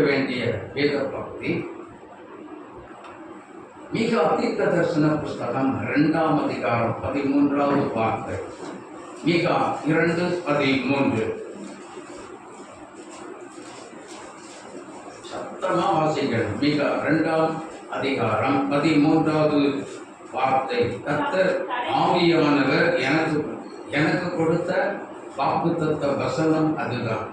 வேண்டிய வேத பகுதி மீகா தீர்க்க தரிசன புஸ்தகம் 2ஆம் அதிகாரம் 13வது வார்த்தை. மீகா 2:13. சத்தமா வாசிங்கள். மீகா 2ஆம் அதிகாரம் 13வது வார்த்தை. கர்த்தர் ஆவியானவர் எனக்கு கொடுத்த வாக்குத்தத்த வசனம் அதுதான்.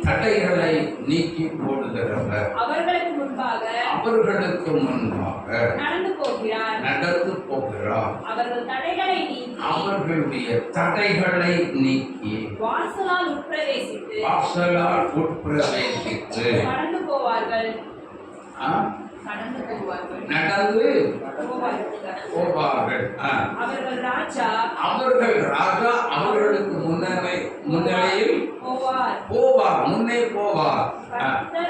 தடைகளை நீக்கி போடுகிறவர் அவர்களுக்கு முன்பாக நடந்து போகிறார். அவர்களுடைய தடைகளை நீக்கி வாசலால் உட்பிரவேசித்து நடந்து போவார்கள். அவர்கள் ராஜா அவர்களுக்கு முன்னிலையில் முன்னே போவார்.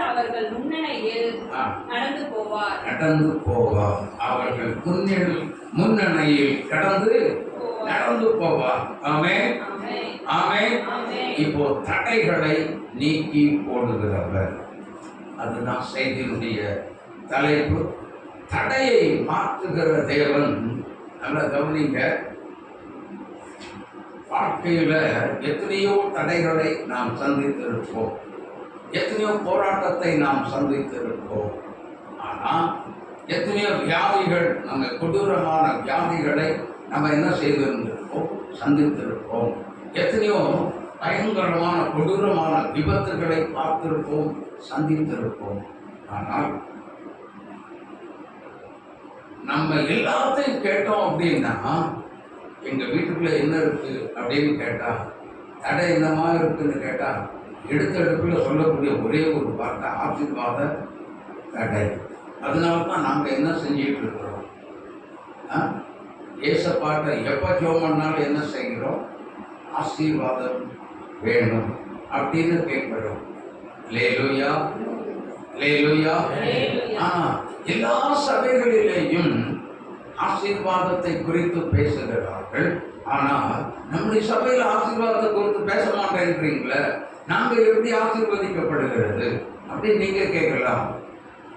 அவர்கள் முன்னணியில் நடந்து போவார். அவர்கள் முன்னணியில் நடந்து போவார். ஆமென், ஆமென். இப்போ தடைகளை நீக்கி போடுகிறவர், அதுதான் செய்தியுடைய தலைப்பு. தடையை மாற்றுகிற தேவன். நல்லா கவனிங்க. வாழ்க்கையில எத்தனையோ தடைகளை நாம் சந்தித்திருப்போம், எத்தனையோ போராட்டத்தை நாம் சந்தித்திருப்போம். ஆனால் எத்தனையோ வியாதிகள், நம்ம கொடூரமான வியாதிகளை நம்ம என்ன செய்திருந்திருப்போம், சந்தித்திருப்போம். எத்தனையோ பயங்கரமான கொடூரமான விபத்துகளை பார்த்திருப்போம், சந்தித்திருப்போம். ஆனால் நம்ம எல்லாத்தையும் கேட்டோம் அப்படின்னா, எங்க வீட்டுக்குள்ள என்ன இருக்கு அப்படின்னு கேட்டா, தடை என்னமா இருக்குன்னு கேட்டா, எடுப்புல சொல்லக்கூடிய ஒரே ஒரு வார்த்தை ஆசீர்வாத தடை. அதனால்தான் நாங்க என்ன செஞ்சுட்டு இருக்கிறோம், ஏசப்பாட்டை எப்ப ஜெபம் பண்ணாலும் என்ன செய்கிறோம், ஆசீர்வாதம் வேணும் அப்படின்னு கேட்கிறோம். லேலூயா, லேலூயா. எல்லா சபைகளிலேயும் ஆசீர்வாதத்தை குறித்து பேசுகிறார்கள். ஆனால் நம்முடைய சபையில் ஆசீர்வாதத்தை குறித்து பேச மாட்டேன்றீங்களே, நாங்கள் எப்படி ஆசீர்வதிக்கப்படுகிறது அப்படின்னு நீங்க கேட்கலாம்.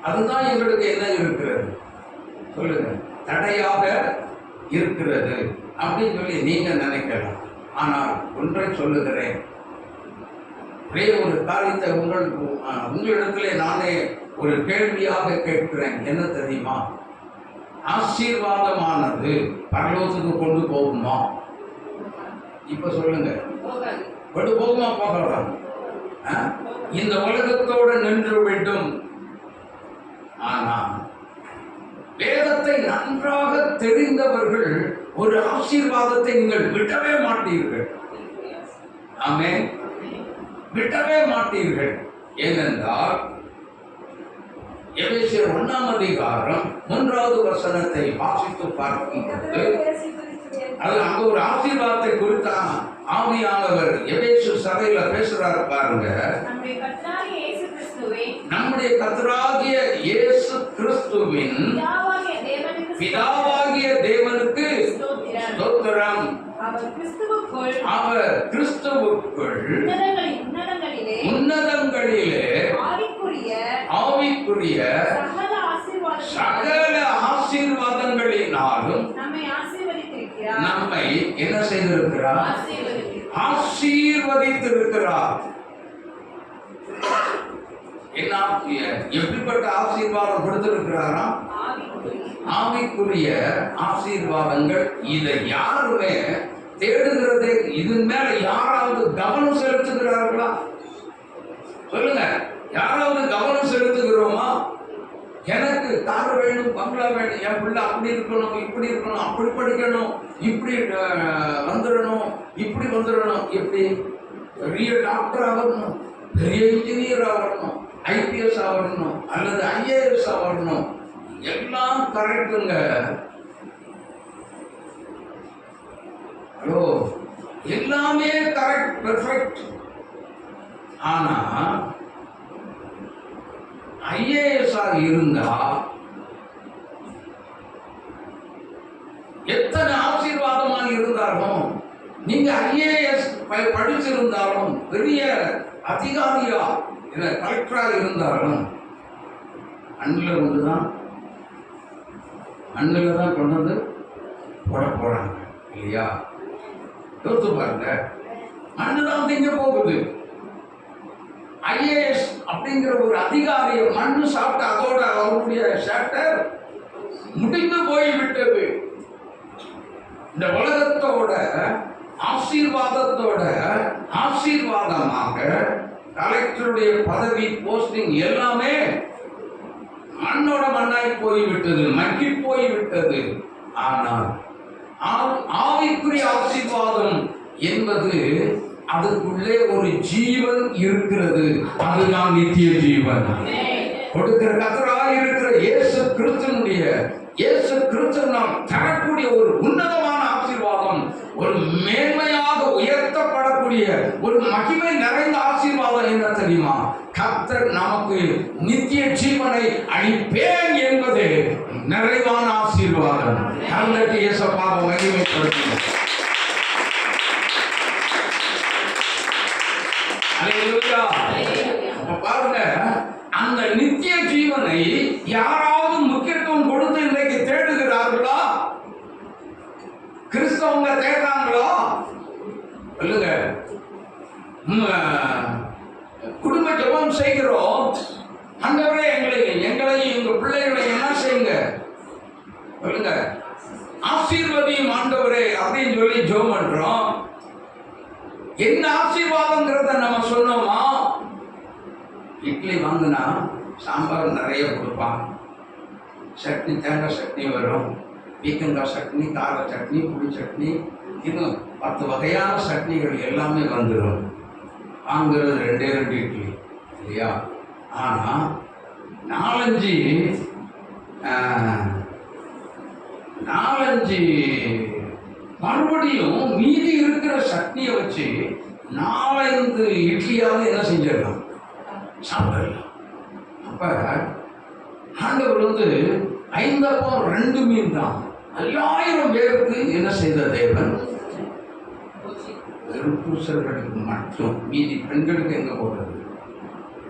அதுதான் எங்களுக்கு என்ன இருக்கிறது சொல்லுங்க, தடையாக இருக்கிறது அப்படின்னு சொல்லி நீங்க நினைக்கலாம். ஆனால் ஒன்றை சொல்லுகிறேன், ஒரே ஒரு காரியத்தை உங்களிடத்திலே நானே ஒரு கேள்வியாக கேட்கிறேன். என்ன தெரியுமா, ஆசீர்வாதமானது பரலோகத்துக்கு கொண்டு போகுமா? இப்ப சொல்லுங்க, கொண்டு போகுமா? போகலாம். இந்த உலகத்தோடு நின்று விடும். ஆனா வேதத்தை நன்றாக தெரிந்தவர்கள் ஒரு ஆசீர்வாதத்தை நீங்கள் விடவே மாட்டீர்கள். ஆமென், விடவே மாட்டீர்கள். ஏனென்றால் எபேசியர் 1ஆம் அதிகாரம் 3வது வசனத்தை வாசித்து பார்க்கும்போது, அது அங்க ஒரு ஆசீர்வாதத்தை குறித்த ஆவியானவர் எபேசு சபையில பேசுறாரு பாருங்க. நம்முடைய கர்த்தராகிய இயேசு கிறிஸ்துவின் பிதாவாகிய தேவனுக்கு ஸ்தோத்திரம். அவர் கிறிஸ்துவுக்குள் உன்னதங்களிலே ஆவிக்குரிய சகல ஆசீர்வாதங்களினாலும் நம்மை என்ன செய்திருக்கிறார், ஆசீர்வதித்திருக்கிறார். என்ன எப்படிப்பட்ட ஆசீர்வாதம் கொடுத்திருக்கிறாரா? ஆவிக்குரிய ஆசீர்வாதங்கள். இதை யாருமே தேடுகிறது, இதன் மேல யாராவது கவனம் செலுத்துகிறார்களா? சொல்லுங்க, யாராவது கவனம் செலுத்துகிறோமா? எனக்கு கார் வேணும், பங்களா வேணும், என் பிள்ளை அப்படி இருக்கணும், இப்படி இருக்கணும், அப்படி படிக்கணும், இப்படி வந்துடணும், இப்படி வந்துடணும், இப்படி பெரிய டாக்டர் ஆகணும், பெரிய இன்ஜினியர் ஆகணும், IPS ஆகணும், அல்லது IAS ஆகணும், எல்லாம் கரெக்டுங்க. ஹலோ, எல்லாமே கரெக்ட், பெர்ஃபெக்ட். ஆனா IAS இருந்தா எத்தனை ஆசீர்வாதமாக இருந்தாலும், நீங்க IAS படிச்சிருந்தாலும், பெரிய அதிகாரியா இல்லை கலெக்டராக இருந்தாலும் அண்ணில் கொண்டு தான் கொண்டு வந்து போட போகிறாங்க இல்லையா? யோசித்து பாருங்க, மண்ணு தான் திங்க போகுது. ஐஏஎஸ் அப்படிங்கிற ஒரு அதிகாரிய மண்ணு சாப்பிட்டு அதோட அவருடைய சேப்டர் முடிந்து போய்விட்டது. இந்த உலகத்தோட ஆசீர்வாதமாக கலெக்டருடைய பதவி போஸ்டிங் எல்லாமே மண்ணோட மண்ணாய் போய்விட்டது, மக்கி போய்விட்டது. ஆனால் ஆவிக்குரிய ஆசீர்வாதம் என்பது அதுக்குள்ளே ஒரு ஜீவன் இருக்கிறது. அதுதான் நித்திய ஜீவன். கொடுக்கிற கர்த்தராய் இருக்கிற இயேசு கிறிஸ்து நாம் தரக்கூடிய ஒரு உன்னதமான ஆசீர்வாதம், ஒரு மேன்மையாக உயர்த்தப்படக்கூடிய ஒரு மகிமை நிறைந்த ஆசீர்வாதம் என்ன தெரியுமா? கர்த்தர் நமக்கு நித்திய ஜீவனை அளிப்பேன் என்பது நிறைவான ஆசீர்வாதம். கர்த்தருக்கு இயேசுவாக மகிமைப்படுத்தும். பாருங்க, அந்த நித்திய ஜீவனை யாராவது முக்கியத்துவம் கொடுத்து இன்றைக்கு தேடுகிறார்களா? கிறிஸ்தவங்க தேடுறாங்களா? சொல்லுங்க. குடும்ப ஜெபம் செய்கிறோம், ஆண்டவரே எங்களையும் எங்க பிள்ளைகளை என்ன செய்யுங்க சொல்லுங்க, ஆசீர்வதியும் ஆண்டவரே அப்படின்னு சொல்லி ஜெபம் பண்றோம். என்ன ஆசீர்வாதங்கிறத நம்ம சொன்னோமா? இட்லி வாங்கினா சாம்பார் நிறைய கொடுப்பான், சட்னி தேங்காய் சட்னி வரும், பீக்கங்காய் சட்னி, கார சட்னி, புளி சட்னி, இன்னும் 10 வகையான சட்னிகள் எல்லாமே வந்துடும். வாங்குறது 2 இட்லி இல்லையா? ஆனால் 4-5 மறுபடியும் மீதி இருக்கிற சட்னியை வச்சு 4-5 இட்லியாவது என்ன செஞ்சிடலாம், சாப்பிடலாம். அப்ப ஆண்டவர் 5 அப்பம் 2 மீன் தான் 5000 பேருக்கு என்ன செய்த தேவன்? புருஷர்களுக்கு மட்டும், மீதி பெண்களுக்கு எங்க போடுறது,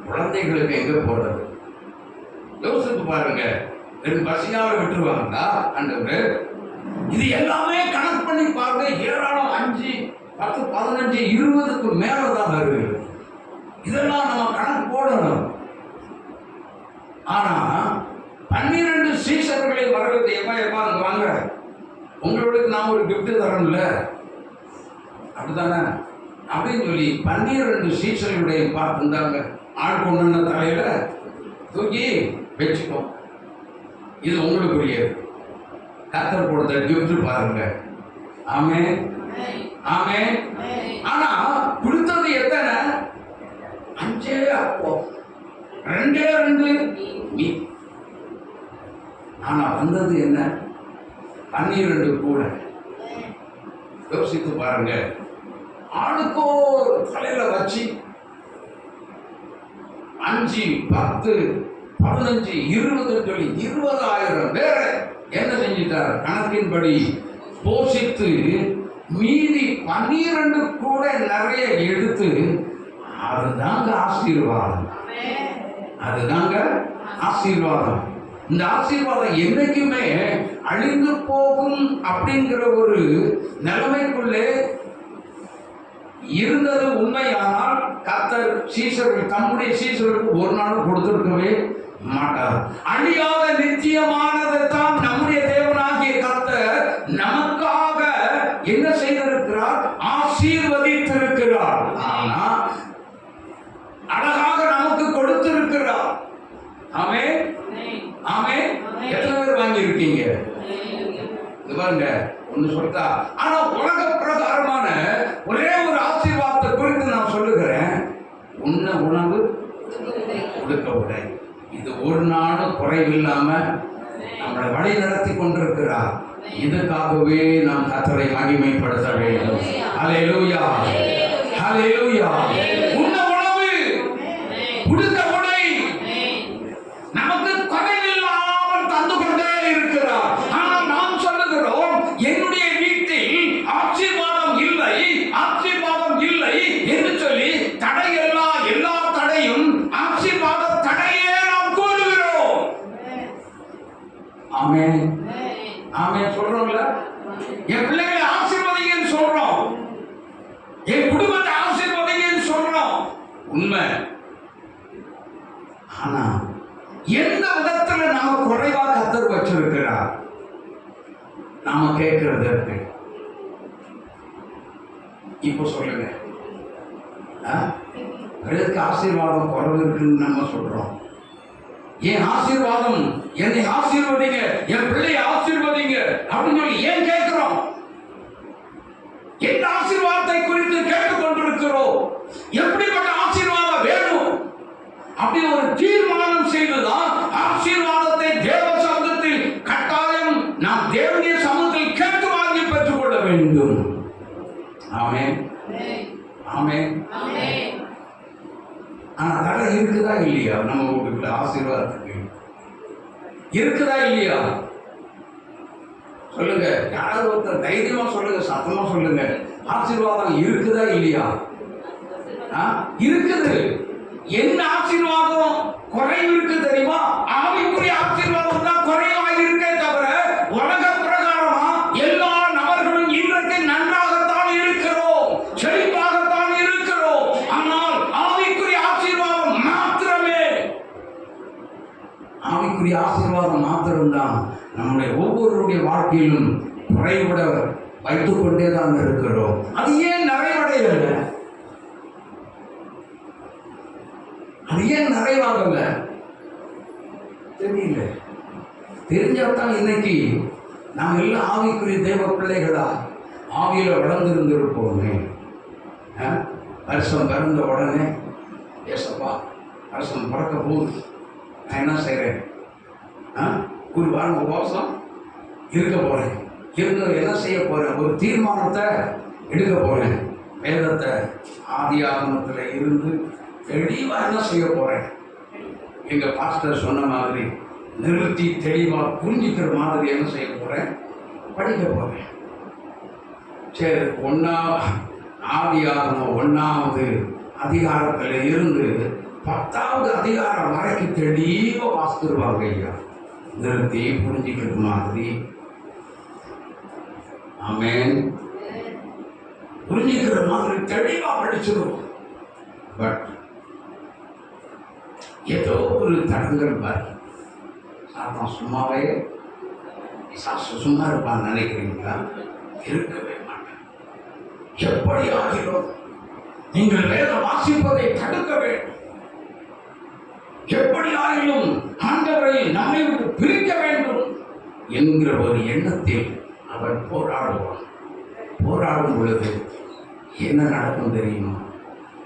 குழந்தைகளுக்கு எங்க போடுறது? யோசித்து பாருங்க. 2 பசியால விட்டுருவாங்களா ஆண்டவர்? இது எல்லாமே கணக்கு பண்ணி பாருங்க. ஏராளம் 5, 10, 15, 20க்கு மேலதான் வருது. இதெல்லாம் நம்ம கணக்கு போடணும். ஆனா 12 சீசர்களை வரவேற்று எப்பா வாங்க, உங்களுக்கு நான் ஒரு கிஃப்ட் தரணும்ல, அப்படித்தானே அப்படின்னு சொல்லி 12 சீசர்களுடைய பார்த்துருந்தாங்க. ஆள் கொண்டு தலையில தூக்கி வச்சுக்கோ, இது உங்களுக்குரியது, கர்த்தர் கொடுத்த கிஃப்ட் பாருங்க. ஆமென், ஆமென். ஆனா கொடுத்தது எத்தனை? 5 அப்பம், 2 மீன். ஆனா வந்தது என்ன? 12 கூட. யோசித்து பாருங்க. ஆளுக்கோ தலையில வச்சு 5, 10, 15, 20 சொல்லி 20,000 பேரை என்ன செஞ்சிட்டார்? கணக்கின்படி போஷித்து மீதி 12 கூட நிறைய எடுத்து, அதுதாங்க ஆசீர்வாதம். அதுதாங்க ஆசீர்வாதம். இந்த ஆசீர்வாதம் என்னைக்குமே அழிந்து போகும் அப்படிங்கிற ஒரு நிலைமைக்குள்ளே இருந்தது உண்மையானால் கர்த்தர் சீசர்கள் தம்முடைய சீசர்களுக்கு ஒரு நாளும் கொடுத்திருக்கவே மாட்டார். அழியாத நித்தியமானதை தான் நம்முடைய தேவனாகிய கர்த்தர் நமக்காக என்ன செய்திருக்கிறார்? ஆசீர்வதித்திருக்கிறார். ஆனா அழகாக நமக்கு கொடுத்திருக்கிறார். ஆமென், ஆமென். எத்தனை பேர் வாங்கி இருக்கீங்க? பாருங்க, ஒண்ணு சொல்லிட்டா. ஆனா உலக பிரகாரமான ஒரே ஒரு ஆசீர்வாதத்தை குறித்து நான் சொல்லுகிறேன். உண்ண உணவு, கொடுக்க உடை. இது ஒரு நாளும் குறைவில்லாம நம்மளை வழி நடத்தி கொண்டிருக்கிறார். இதுக்காகவே நாம் கர்த்தரை மகிமைப்படுத்த வேண்டும். ஹல்லேலூயா, ஹல்லேலூயா. உண்ண உணவு, கொடுக்க உடை நமக்கு குறைவில்லாமல் தந்து கொண்டே இருக்கிறார். ஆனால் நாம் சொல்லுகிறோம், என்னுடைய வீட்டில் ஆசீர்வாதம் இல்லை, ஆசீர்வாதம் இல்லை என்று சொல்லி எல்லா தடையும் ஆமென் ஆமென் சொல்றோம்ல. என் பிள்ளைகளை ஆசீர்வதிங்கன்னு சொல்றோம், என் குடும்பத்தை ஆசீர்வதிங்கன்னு சொல்றோம், உண்மை. ஆனா எந்த விதத்துல நாம குறைவா கர்த்தர் வச்சிருக்கிறார் நாம கேட்கிறதற்கு? இப்ப சொல்லுங்க, எதுக்கு ஆசீர்வாதம் குறைவு இருக்குன்னு நம்ம சொல்றோம்? என் ஆசீர்வாதம், என்னை ஆசீர்வதிங்க, என் பிள்ளையை ஆசீர்வதிங்க அப்படின்னு சொல்லி ஏன் கேட்கிறோம்? எந்த ஆசீர்வாதத்தை குறித்து கேட்டுக் கொண்டிருக்கிறோம்? எப்படிப்பட்ட ஆசீர்வாதம் வேணும் அப்படி ஒரு தீர்மானம் செய்துதான் ஆசீர்வாதத்தை தேவ சமூகத்தில் கட்டாயம் நாம் தேவனுடைய சமூகத்தில் கேட்டு வாங்கி பெற்றுக் கொள்ள வேண்டும். ஆமென் ஆமென். ஆனா தடை இருக்குதா இல்லையா? நம்ம வீட்டுக்குள்ள ஆசீர்வாதத்துக்கு இருக்குதா இல்லையா? சொல்லுங்க, யாராவது ஒருத்தர் தைரியமா சொல்லுங்க, சத்தமா சொல்லுங்க, ஆசீர்வாதம் இருக்குதா இல்லையா? இருக்குது. என்ன ஆசீர்வாதம் குறைவு இருக்கு தெரியுமா? ஆவிக்குரிய ஆசீர்வாதம் தான் குறைவாக இருக்கே தவிர உலக பிரகாரமா எல்லா நபர்களும் இன்றைக்கு நன்றாகத்தான் இருக்கிறோம், செழிப்பாகத்தான் இருக்கிறோம். ஆனால் ஆவிக்குரிய ஆசீர்வாதம் மாத்திரமே, ஆவிக்குரிய ஆசீர்வாதம் மாத்திரம்தான் நம்முடைய ஒவ்வொருடைய வாழ்க்கையிலும் குறைவிட வைத்துக் கொண்டேதான் இருக்கிறோம். அது ஏன் நிறைவடையல? அது ஏன் நிறைவாகல தெரியல. தெரிஞ்சாதான் இன்னைக்கு நாம் எல்லாம் ஆவிக்குரிய தேவ பிள்ளைகளா ஆவியில வளர்ந்திருந்திருப்போமே. வருஷம் பிறந்த உடனே ஏசப்பா வருஷம் பிறக்க போகுது, நான் என்ன செய்கிறேன்? ஒரு வாரம் உபவாசம் இருக்க போகிறேன், இருந்து என்ன செய்ய போகிறேன்? ஒரு தீர்மானத்தை எடுக்க போகிறேன். வேதத்தை ஆதி ஆகமத்தில் இருந்து தெளிவாக என்ன செய்ய போகிறேன்? எங்கள் பாஸ்டர் சொன்ன மாதிரி நிறுத்தி தெளிவாக புரிஞ்சுக்கிற மாதிரி என்ன செய்ய போகிறேன்? படிக்க போகிறேன். சரி, ஆதி ஆகமம் 1வது அதிகாரத்தில் இருந்து 10வது அதிகாரம் வரைக்கும் தெளிவாக வாசித்துருவாங்க ஐயா, நிறுத்தி புரிஞ்சுக்கிற மாதிரி. ஆமென். புரிஞ்சுக்கிற மாதிரி தெளிவாக படிச்சிருவோம். பட் ஏதோ ஒரு தடங்கள் பாரு. சாத்தான் சும்மாவே சும்மா இருப்பான்னு நினைக்கிறீங்களா? இருக்கவே மாட்டேன். எப்படி ஆகிறோம்? நீங்கள் வேதம் வாசிப்பதை தடுக்க வேண்டும். எப்படி ஆகிலும் ஆண்டவரை நம்மை விட்டு பிரிக்க வேண்டும் என்கிற ஒரு எண்ணத்தில் அவன் போராடுவான். போராடும் பொழுது என்ன நடக்கும் தெரியுமா?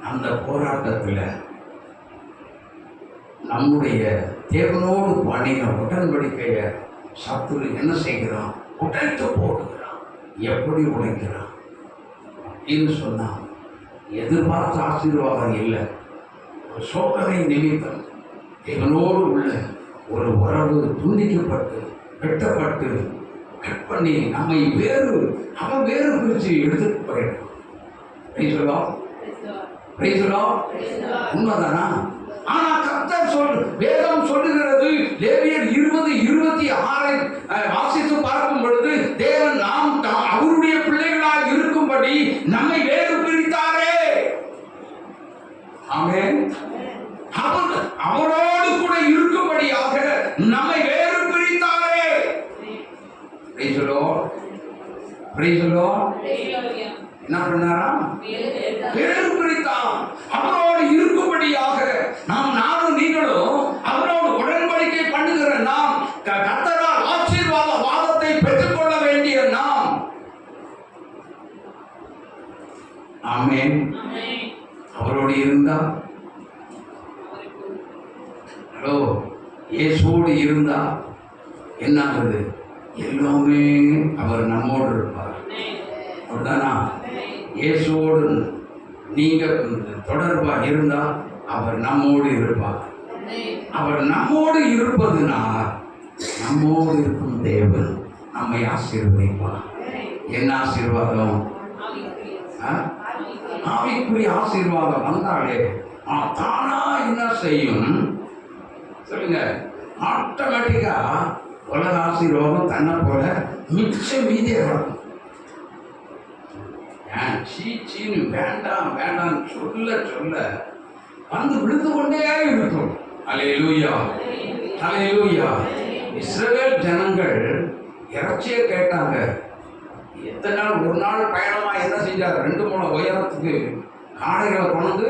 அந்த போராட்டத்தில் நம்முடைய தேவனோடு பண்ணின உடன்படிக்கையை சத்துரு என்ன செய்கிறான்? உடைத்து போடுகிறான். எப்படி உடைக்கிறான் என்று சொன்னான், எதிர்பார்த்த ஆசீர்வாதம் இல்லை, ஒரு சோதனை நிமித்தம் தேவனோடு உள்ள ஒரு உறவு துண்டிக்கப்பட்டு வெட்டப்பட்டு கட் பண்ணி நம்மை அவன் வேறு பிரித்து எடுத்துட்டு போயிடும். உண்மைதானா? ஆனா கர்த்தர் வேதம் சொல்லுகிறது, லேவியர் 20:26 வாசித்து பார்க்கும் பொழுது தேவன் நாம் அவருடைய பிள்ளைகளாக இருக்கும்படி நம்மை வேறு பிரித்தாரே. ஆமென். அவரோடு கூட இருக்கும்படியாக நம்மை வேறு பிரித்தாரே. என்ன பண்ணாரா? வேறு பிரித்தான். அவரோடு இருக்கும்படியாக நானும் நீங்களும் அவரோடு உடன்படிக்கை பண்ணுகிற நாம், கர்த்தரால் ஆசீர்வாத வாதத்தை பெற்றுக்கொள்ள வேண்டிய நாம். ஆமென். அவரோடு இருந்தா, ஹலோ, இயேசுவோடு இருந்தா என்ன ஆகுது? எல்லாமே அவர் நம்மோடு இருப்பார். அப்படிதானா? இயேசுவோடு நீங்க தொடர்பா இருந்தா அவர் நம்மோடு இருப்பார். அவர் நம்மோடு இருப்பதுனா நம்மோடு இருக்கும் தேவன் நம்மை ஆசீர்வதிப்பார். என்ன ஆசீர்வாதம்? ஆவிக்குரிய ஆசீர்வாதம் வந்தாலே தானா என்ன செய்யும் சொல்லுங்க? ஆட்டோமேட்டிக்கா உலக ஆசீர்வாதம் தன்னை போல மிச்சம் மீதியை வரும். சீச்சின்னு வேண்டாம் வேண்டாம் சொல்ல சொல்ல வந்து விழுந்து கொண்டே இருக்கும். அல்லேலூயா, அல்லேலூயா. இஸ்ரவேல் ஜனங்கள் இறைச்சியை கேட்டாங்க. எத்தனை நாள், ஒரு நாள் பயணமா என்ன செஞ்சார்? 2 முழம் உயரத்துக்கு காடைகளை கொண்டு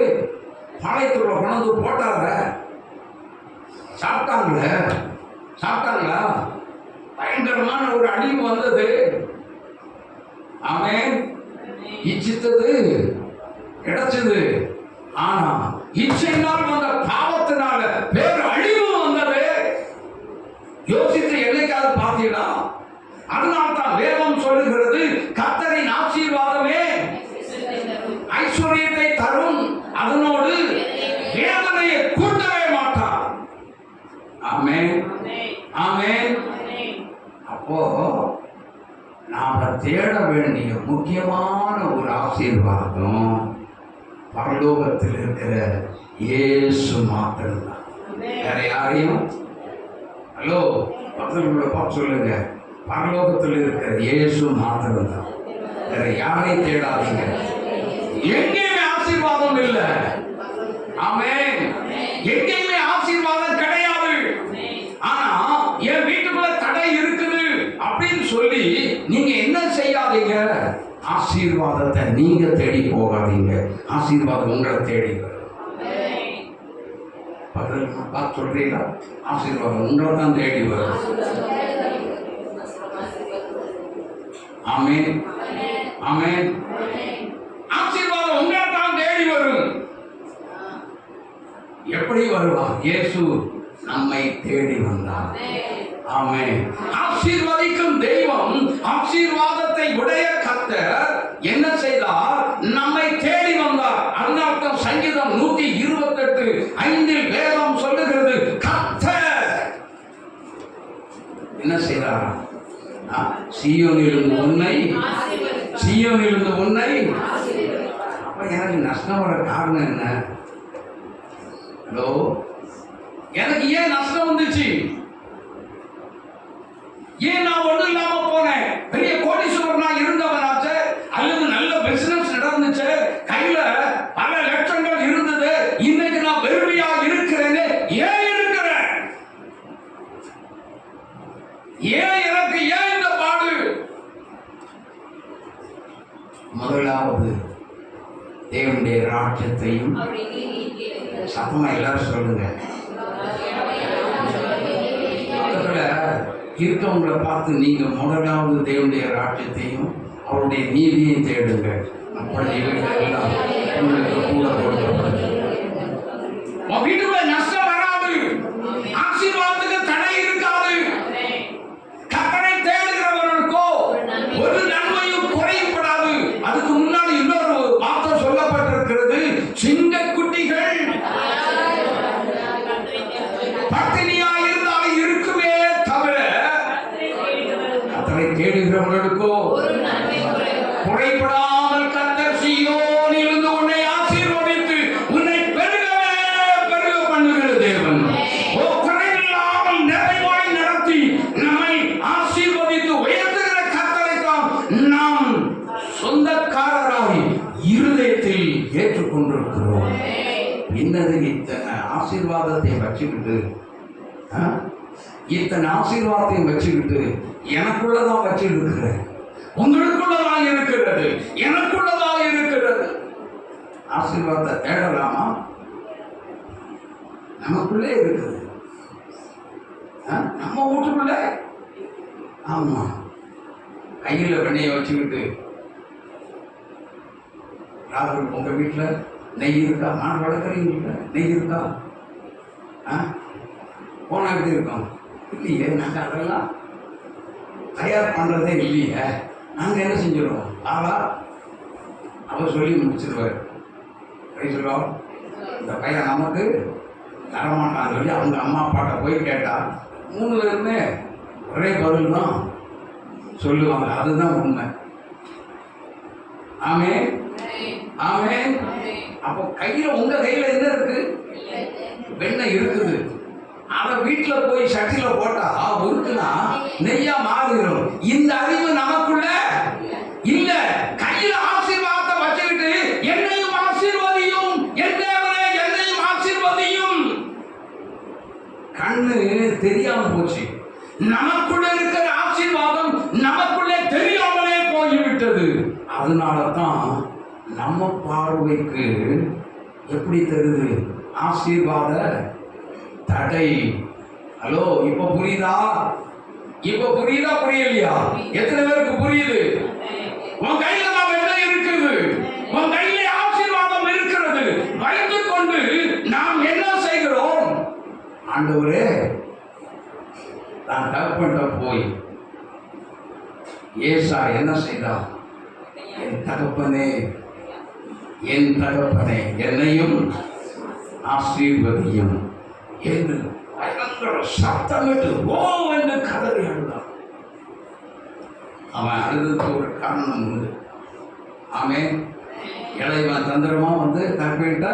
பாளையத்துக்குள்ள கொண்டு போட்டாங்க. சாப்பிட்டாங்களா? பயங்கரமான ஒரு அழிவு வந்தது. அவன் இச்சித்தது கிடைச்சது. ஆனா இச்சையினால் வந்த பாவத்தினால வேறு அழிவு வந்தது. யோசித்து என்னைக்காவது பார்த்தீங்களா? அதனால்தான் வேதம் சொல்லுகிறது, கர்த்தரின் ஆசீர்வாதமே ஐஸ்வர்யத்தை தரும், அதனோடு வேதனையை கூட்டவே மாட்டார். ஆமென், ஆமென். அப்போ நாம தேட வேண்டிய முக்கியமான ஒரு ஆசீர்வாதம் பரலோகத்தில் இருக்கிற இயேசு மாத்திரம்தான். வேற யாரையும், ஹலோ பக்கத்துல பார்த்து சொல்லுங்க, பரலோகத்தில் இருக்கிற இயேசு மாத்திரம்தான். வேற யாரையும் தேடாதீங்க. எங்கேயுமே ஆசீர்வாதம் இல்லை. ஆமென். எங்கேயுமே ஆசீர்வாதம் கிடையாது. ஆனா என் வீட்டுக்குள்ள தடை இருக்குது அப்படின்னு சொல்லி நீங்க என்ன செய்யாதீங்க? ஆசீர்வாதத்தை நீங்க தேடி போகாதீங்க. ஆசீர்வாதம் உங்களை தேடி வரும். சொல்றீங்களா? ஆசீர்வாதம் உங்களை தான் தேடி வரும். ஆமென், ஆமென். ஆசீர்வாதம் உங்களை தான் தேடி வரும். எப்படி வருவார்? இயேசு நம்மை தேடி வந்தார். ஆமென். ஆசீர்வதிக்கும் தெய்வம், ஆசீர்வாதத்தை உடைய கர்த்தர் என்ன செய்தார்? நம்மை தேடி வந்தார். அதனால்தான் சங்கீதம் 128:5 வேதம் சொல்லுகிறது, கர்த்தர் என்ன செய்தார்? சீயோனிலிருந்து உன்னை. அப்ப எனக்கு நஷ்டம் வர காரணம் என்ன? ஹலோ, எனக்கு ஏன் நஷ்டம் வந்துச்சு? ஏன் நான் ஒன்றும் இல்லாம போனேன்? பெரிய கோடீஸ்வரனா இருந்தவனாச்சு, அல்லது நல்ல பிசினஸ் நடந்துச்சு, கையில பல லட்சங்கள் இருந்தது, இன்னைக்கு நான் வெறுமையா இருக்கிறேன்னு ஏன் இருக்கிறேன்? எனக்கு ஏன் இந்த பாடு? முதலாவது தேவனுடைய ராஜ்யத்தையும், சத்தமா எல்லாரும் சொல்லுங்க, பக்கத்துல இருக்கவங்களை பார்த்து நீங்க முதலாவது தேவனுடைய ராஜ்யத்தையும் அவருடைய நீதியையும் தேடுங்க. அப்படி இவைகள் எல்லாம் உங்களுக்கு கூட கொடுக்கப்படும். வீட்டுக்குள்ள நஷ்டம் வராது, ஆசீர்வாதத்துக்கு தடை இருக்காது. கர்த்தரை தேடுகிறவர்களுக்கோ ஒரு நன்மையும் குறைப்படாது. அதுக்கு முன்னாடி இன்னொரு வார்த்தை சொல்லப்பட்டிருக்கிறது, சிங்கக்குட்டிகள் பட்டினியா இருந்தாலும் இருக்குமே தவிர கர்த்தரை தேடுகிறவர்களுக்கோ குறைப்படாமல் கர்த்தர் சீயோனிலிருந்து உன்னை ஆசீர்வதித்து உன்னை பெருகவே பெருக பண்ணுகிற தேவன். குறையில்லாமல் நிறைவாய் நடத்தி நம்மை ஆசீர்வதித்து உயர்த்துகிற கர்த்தரை தான் நாம் சொந்தக்காரராகி இருதயத்தில் ஏற்றுக்கொண்டிருக்கிறோம். என்னது இத்தனை ஆசீர்வாதத்தை வச்சுக்கிட்டு, இத்தனை ஆசீர்வாதத்தை வச்சுக்கிட்டு எனக்குள்ளதான் வச்சுட்டு இருக்கிறேன். உங்களுக்குள்ளதான் இருக்கிறது, எனக்குள்ளதான் இருக்கிறது. ஆசீர்வாதத்தை தேடலாமா? நமக்குள்ளே இருக்குது, நம்ம வீட்டுக்குள்ள. ஆமா, கையில வெண்ணையை வச்சுக்கிட்டு, ராகுல் உங்க வீட்டுல நெய் இருக்கா? நான் வளர்க்குறீங்களா? நெய் இருக்கா? போனா எப்படி இருக்கும்? இல்லையே, நாங்கள் அதெல்லாம் தயார் பண்ணுறதே இல்லையே. நாங்கள் என்ன செஞ்சிடுவோம்? அவர் சொல்லி முடிச்சிருவார். சொல்லுவோம், இந்த பையன் நமக்கு தரமாட்டான்னு சொல்லி அவங்க அம்மா அப்பாட்ட போய் கேட்டா 3 பேருமே ஒரே பதில் தான் சொல்லுவாங்க. அதுதான் உண்மை. ஆமென், ஆமென். அப்போ கையில், உங்க கையில் என்ன இருக்கு? வெண்ணெய் இருக்குது. அதை வீட்டுல போய் சட்டில போட்டா உருக்குனா நெய்யா மாறிடும். இந்த அறிவு நமக்குள்ள இல்ல. கையில ஆசீர்வாதத்தை வச்சுக்கிட்டு என்னையும் ஆசீர்வதியும், என் தேவனே என்னையும் ஆசீர்வதியும். கண்ணு தெரியாம போச்சு. நமக்குள்ள இருக்கிற ஆசீர்வாதம் நமக்குள்ளே தெரியாமலே போய்விட்டது. அதனாலதான் நம்ம பார்வைக்கு எப்படி தெரியுது? ஆசீர்வாத தடை. ஹலோ, இப்ப புரியுதா? இப்ப புரியுதா புரியலையா? எத்தனை பேருக்கு புரியுது? உன் கையில தான் என்ன இருக்குது? உன் கையில ஆசீர்வாதம் இருக்கிறது. வைத்துக் கொண்டு நாம் என்ன செய்கிறோம்? ஆண்டவரே, நான் தகப்பன்ட்ட போய் ஏசா என்ன செய்தான்? என் தகப்பனே, என் தகப்பனே என்னையும் ஆசீர்வதியும் என்று பயங்கர சத்தமிட்டு ஓ என்று கதறி அழுதான். அவன் அழுதுக்கு ஒரு காரணம் உண்டு. அவன் இளைவன் தந்திரமா வந்து தப்பிட்ட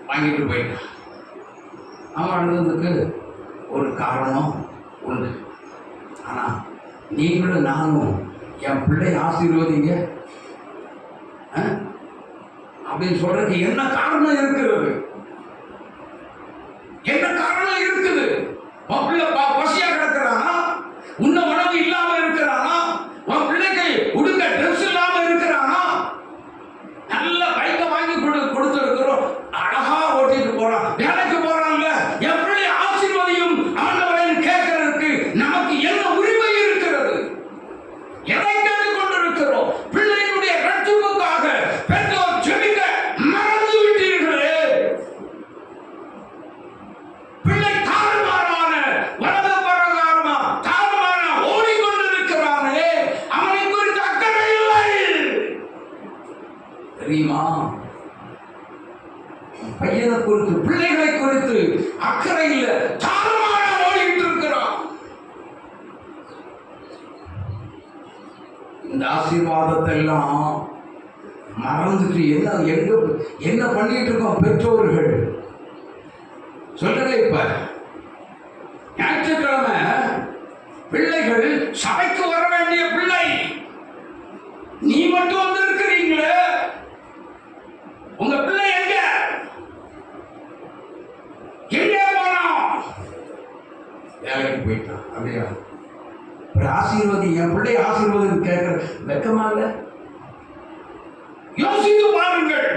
வாங்கிட்டு போயிட்டான். அவன் அழுதுக்கு ஒரு காரணம் உண்டு. ஆனா நீங்களும் நானும் என் பிள்ளை ஆசீர்வதிங்க அப்படின்னு சொல்றதுக்கு என்ன காரணம் இருக்கிறது? என்ன காரணம் இருக்குது? உன் பிள்ளை பசியா கிடக்கிறானா? உன்ன உணவு இல்லாம இருக்கிறானா? உன் பிள்ளைக்கு உடுக்க ட்ரெஸ் இல்லாம இருக்கிறானா? நல்ல பைக்கை வாங்கி கொடுத்துருக்கிறோம், அழகா ஓட்டிட்டு போறான், வேலைக்கு போறான்ல. என் பிள்ளை ஆசீர்வதியும் ஆண்டவரையும் கேட்கறதுக்கு நமக்கு என்ன உரிமை இருக்கிறது? எதை கேட்டுக் கொண்டிருக்கிறோம்? பிள்ளைகளுடைய ரட்சிப்புக்காக பெற்றோர் ஜெபிக்க மறந்து விட்டீர்களே. பிள்ளை தாறுமாறான வலது பிரகாரமா தாறுமாறா ஓடிக்கொண்டிருக்கிறானே, அவனை குறித்து அக்கறை இல்லை. தெரியுமா? பையனை குறித்து, பிள்ளைகளை குறித்து அக்கறை இல்லை. தாறுமாறா ஓடிட்டு இருக்கிறான். இந்த ஆசீர்வாதத்தை எல்லாம் மறந்துட்டு என்ன பண்ணிட்டு இருக்கோம்? பெற்றோர்கள் சொல்லுங்க. இப்ப ஞாயிற்றுக்கிழமை பிள்ளைகள் சபைக்கு வர வேண்டிய பிள்ளை, நீ மட்டும் வந்து இருக்கிறீங்களே, உங்க பிள்ளை எங்க போனோம்? வேலைக்கு போயிட்டான். அப்படியா? ஆசீர்வதி, என் பிள்ளை ஆசீர்வாதம் கேட்கிற வெக்கமா இல்ல? யோசித்து பாருங்கள்.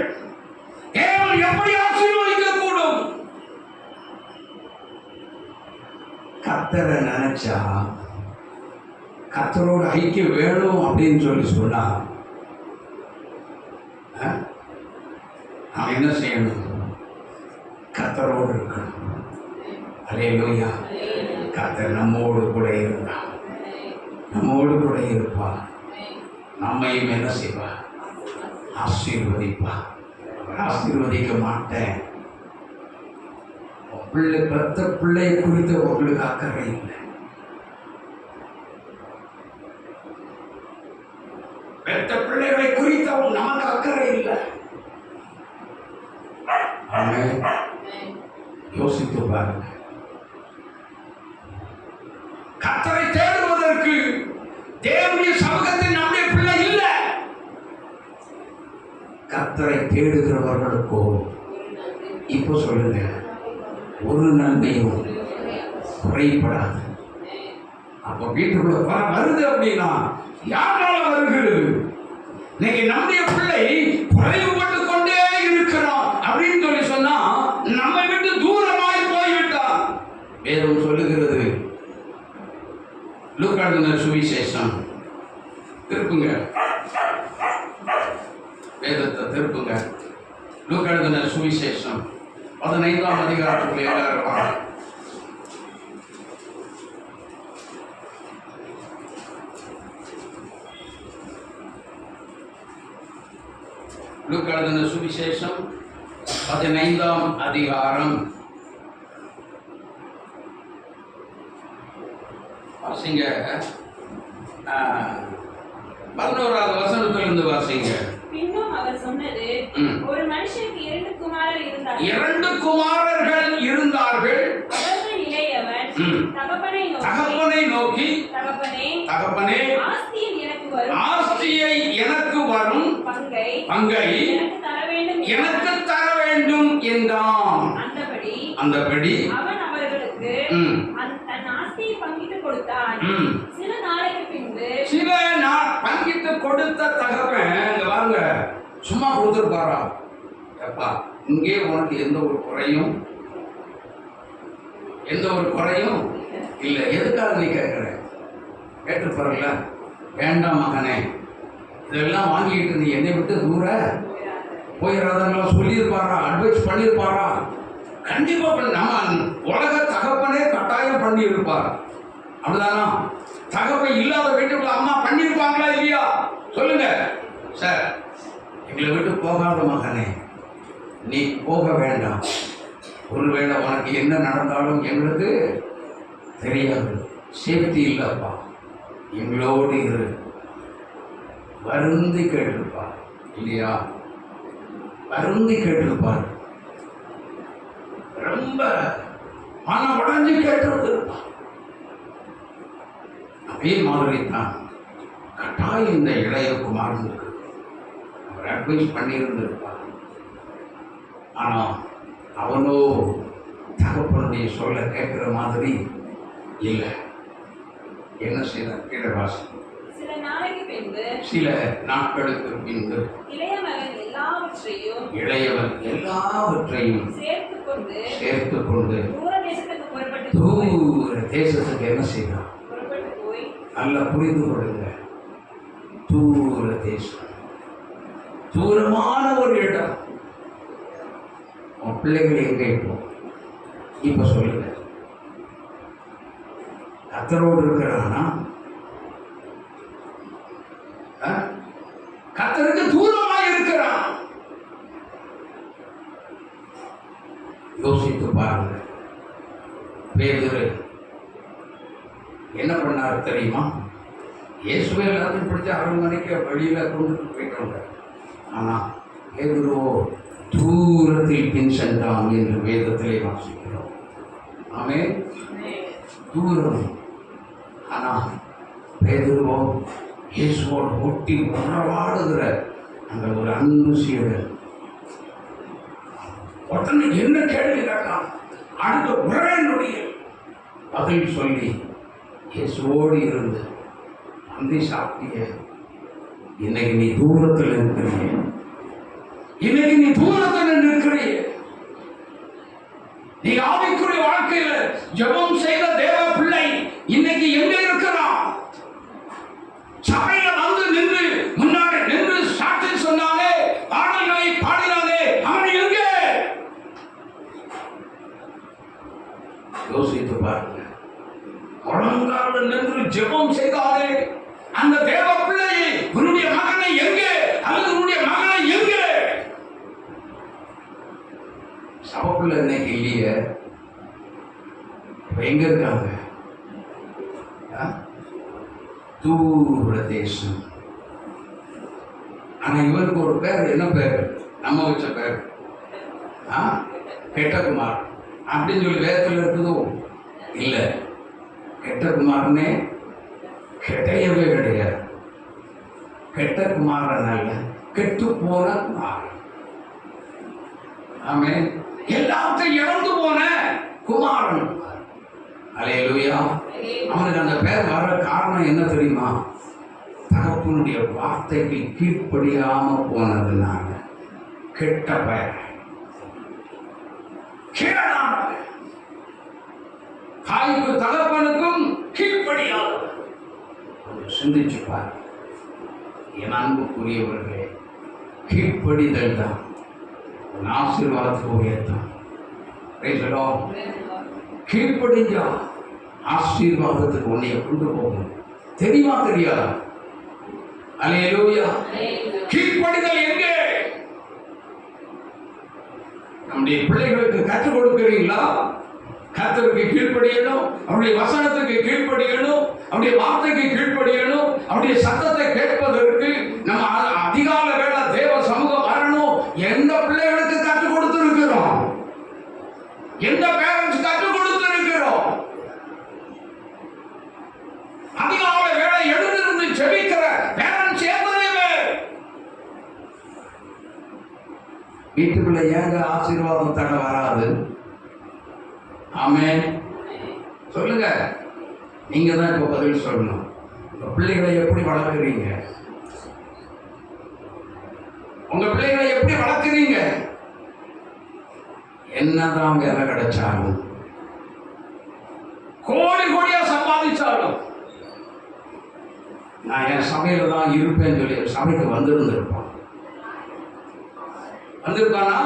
தேவன் எப்படி ஆசீர்வதிக்க கூடும்? கர்த்தரை நினைச்சா, கர்த்தரோட ஐக்கியம் வேணும் அப்படின்னு சொன்னா நாம் என்ன செய்யணும்? கர்த்தரோடு இருக்கணும். அல்லேலூயா. கர்த்தர் நம்மோடு கூட இருந்தா, நம்மோடு கூட இருப்பா, நம்மையும் என்ன செய்வா? ஆசீர்வதிப்பா. ஆசீர்வதிக்க மாட்டேன். பிள்ளை பெற்ற பிள்ளையை குறித்து உங்களுக்கு அக்கறை இல்லை. பெற்ற பிள்ளைகளை குறித்து நமக்கு அக்கறை இல்லை. யோசித்து பாருங்க. கர்த்தரை தேடுவதற்கு தேவனுடைய சமூகத்தில் நம்முடைய பிள்ளை இல்லை. கர்த்தரை தேடுகிறவர்களுக்கோ இப்ப சொல்லுங்க, ஒரு நன்மையும் குறைபடாது. அப்ப வீட்டுக்குள்ள வருது அப்படின்னா யாரால வருகிறது? நீங்க நம்முடைய பிள்ளை குறைவுபட்டு கொண்டே இருக்கிறோம் அப்படின்னு சொன்னா நம்மை விட்டு தூரமாய் போய்விட்டான். வேதம் சொல்லுகிறது, லூக்கா எழுதின சுவிசேஷம் திருப்புங்க, வேதத்தை திருப்புங்க. லூக்கா எழுதின சுவிசேஷம் 15ஆம் அதிகாரத்துக்குள்ள எல்லாரும் வாங்க. லூக்கா எழுதின சுவிசேஷம் 15ஆம் அதிகாரம் வாசிங்க. 11வது வசனத்திலிருந்து வாசிங்க. பின்னும் அவர் சொன்னது, ஒரு மனுஷனுக்கு 2 குமாரர்கள் இருந்தார்கள். 2 குமாரர்கள் இருந்தார்கள். தகப்பனை நோக்கி தகப்பனே, ஆஸ்தியை எனக்கு வரும் பங்கை எனக்கு தர வேண்டும் என்றான். அந்தபடி அவன் அவர்களுக்கு தன் ஆஸ்தியை பங்கிட்டு கொடுத்தான். சில நாள் பங்கிட்டு கொடுத்த தகப்பன் இங்க வாங்க, சும்மா கொடுத்துருப்பாரா? எப்பா, இங்கே உனக்கு எந்த ஒரு குறையும் இல்லை. எதுக்காக நீ கேட்குற? கேட்டுப்பாருல, வேண்டாம் மகனே, இதெல்லாம் வாங்கிட்டு நீ என்னை விட்டு தூர போயிடாதங்களா சொல்லியிருப்பாரா? அட்வைஸ் பண்ணியிருப்பாரா? கண்டிப்பா நம்ம உலக தகப்பனே கட்டாயம் பண்ணி இருப்பார். அப்படிதானா? தகப்பன் இல்லாத வீட்டுக்குள்ள அம்மா பண்ணியிருப்பாங்களா இல்லையா? சொல்லுங்க சார். எங்களை விட்டு போகாத மகனே, நீ போக வேண்டாம். ஒருவேளை உனக்கு என்ன நடந்தாலும் எங்களுக்கு தெரியாது, சேஃப்டி இல்லைப்பா, எங்களோடு இரு. வருந்தி கேட்டிருப்பார் இல்லையா? வருந்தி கேட்டிருப்பார், ரொம்ப மன உடஞ்சி கேட்டிருப்பார். அதே மாதிரி தான் கட்டாயம் இந்த இளைய குமாரனுக்கு அவர் அட்வைஸ் பண்ணியிருந்திருப்பார். ஆனால் அவனோ தகப்பனுடைய சொல்ல கேட்கிற மாதிரி இல்லை. என்ன செய்தார்? கீழவாசி. சில நாட்களுக்கு பின்பு இளையவன் எல்லாவற்றையும் சேர்த்து கொண்டு தூர தேசத்துக்கு என்ன செய்தான்? நல்லா புரிந்து கொள்ளுங்க. தூர தேசம், தூரமான ஒரு இடம். உன் பிள்ளைகள் எங்கே இப்போ? இப்ப சொல்லுங்க. கர்த்தரோடு இருக்கிறானா? கர்த்தருக்கு தூரமா இருக்கிறான். யோசித்து பாருங்க. பேதுரு என்ன பண்ணாரு தெரியுமா? இயேசுவே எல்லாத்தையும் பிடிச்ச 6 மணிக்கு வெளியில கொண்டுட்டு போயிட்டாங்க. ஆனா பேதுருவோ தூரத்தில் பின் சென்றான் என்று வேதத்திலே வாசிக்கிறோம். ஆமே, தூரம். ஆனா பேதுருவோ இயேசுவோடு ஒட்டி உறவாடுகிற அந்த ஒரு அன்பு சீடர். உடனே என்ன கேள்வி கேட்டான்? அடுத்த ஒரே நொடிய பதில் சொல்லி இயேசுவோடு இருந்து அந்தி சாப்பிட்டிய. இன்னைக்கு நீ தூரத்தில் இருக்கிறீங்க. இன்னைக்கு நீ தூரத்தில் இருக்கிறீங்க. நீ ஆவிக்குரிய வாழ்க்கையில் ஜெபம் செய்த தேவ பிள்ளை இன்னைக்கு எங்க இருக்கிறான்? சபையில வந்து நின்று முன்னாடி நின்று சாட்சி சொன்னாலே, பாடல்களை பாடினாலே, அவன் எங்கே? யோசித்து பாருங்க. முழங்கால நின்று ஜெபம் செய்தாலே அந்த தேவ பிள்ளையை, உன்னுடைய மகனை எங்கே, அல்லது உன்னுடைய மகனை எங்கே? சபைக்குள்ள இன்னைக்கு இல்லையே, எங்க இருக்காங்க? தூர தேசம். ஆனா இவருக்கு ஒரு பேர், என்ன பேர்? நம்ம வச்ச பேர் கெட்டகுமார் அப்படின்னு சொல்லி வேதத்தில் இருக்குதோ? இல்லை, கெட்டகுமாரனே கிடையவே கிடையாது. கெட்டகுமாரன் அல்ல, கெட்டு போன குமாரன். ஆமே, எல்லாத்தையும் இழந்து போன குமாரன். அல்லேலூயா. அவனுக்கு அந்த பேர் வர காரணம் என்ன தெரியுமா? தகப்பனுடைய வார்த்தைக்கு கீழ்ப்படியாம போனதுனால. கெட்ட பெயர், தாய்க்கு தகப்பனுக்கும் கீழ்ப்படியாத. சிந்திச்சு பாரு என் அன்புக்குரியவர்களே. கீழ்ப்படிதல் தான் ஆசீர்வாதத்துக்கு உயர்த்தான். கீழ்ப்படிஞ்சா ஆசீர்வாதத்துக்கு உன்னைய கொண்டு போகும். தெரியுமா தெரியாதா? அல்லேலூயா. கீழ்ப்படிதல் எங்கே? நம்முடைய பிள்ளைகளுக்கு கற்றுக் கொடுக்கிறீங்களா? கர்த்தருக்கு கீழ்ப்படியணும், அவருடைய வசனத்துக்கு கீழ்ப்படியணும், அவருடைய வார்த்தைக்கு கீழ்ப்படியணும், அவருடைய சத்தத்தை கேட்பதற்கு நம்ம அதிகால வேளை தேவ சமூகம் வரணும். எந்த பிள்ளைகளுக்கு கற்றுக் கொடுத்திருக்கிறோம்? எந்த பேரண்ட்ஸ் கற்றுக் கொடுத்திருக்கிறோம்? வீட்டுக்குள்ள ஏங்க ஆசீர்வாதம் தடை வராது? ஆமென். சொல்லுங்க. நீங்க தான் இப்ப பதில் சொல்லணும். உங்க பிள்ளைகளை எப்படி வளர்க்குறீங்க? உங்க பிள்ளைகளை எப்படி வளர்க்குறீங்க? என்னதான் வேலை கிடைச்சாலும், கோடி கோடியா சம்பாதிச்சாலும், நான் என் சபையில தான் இருப்பேன்னு சொல்லி சபைக்கு வந்திருப்பான். வந்திருப்பானா?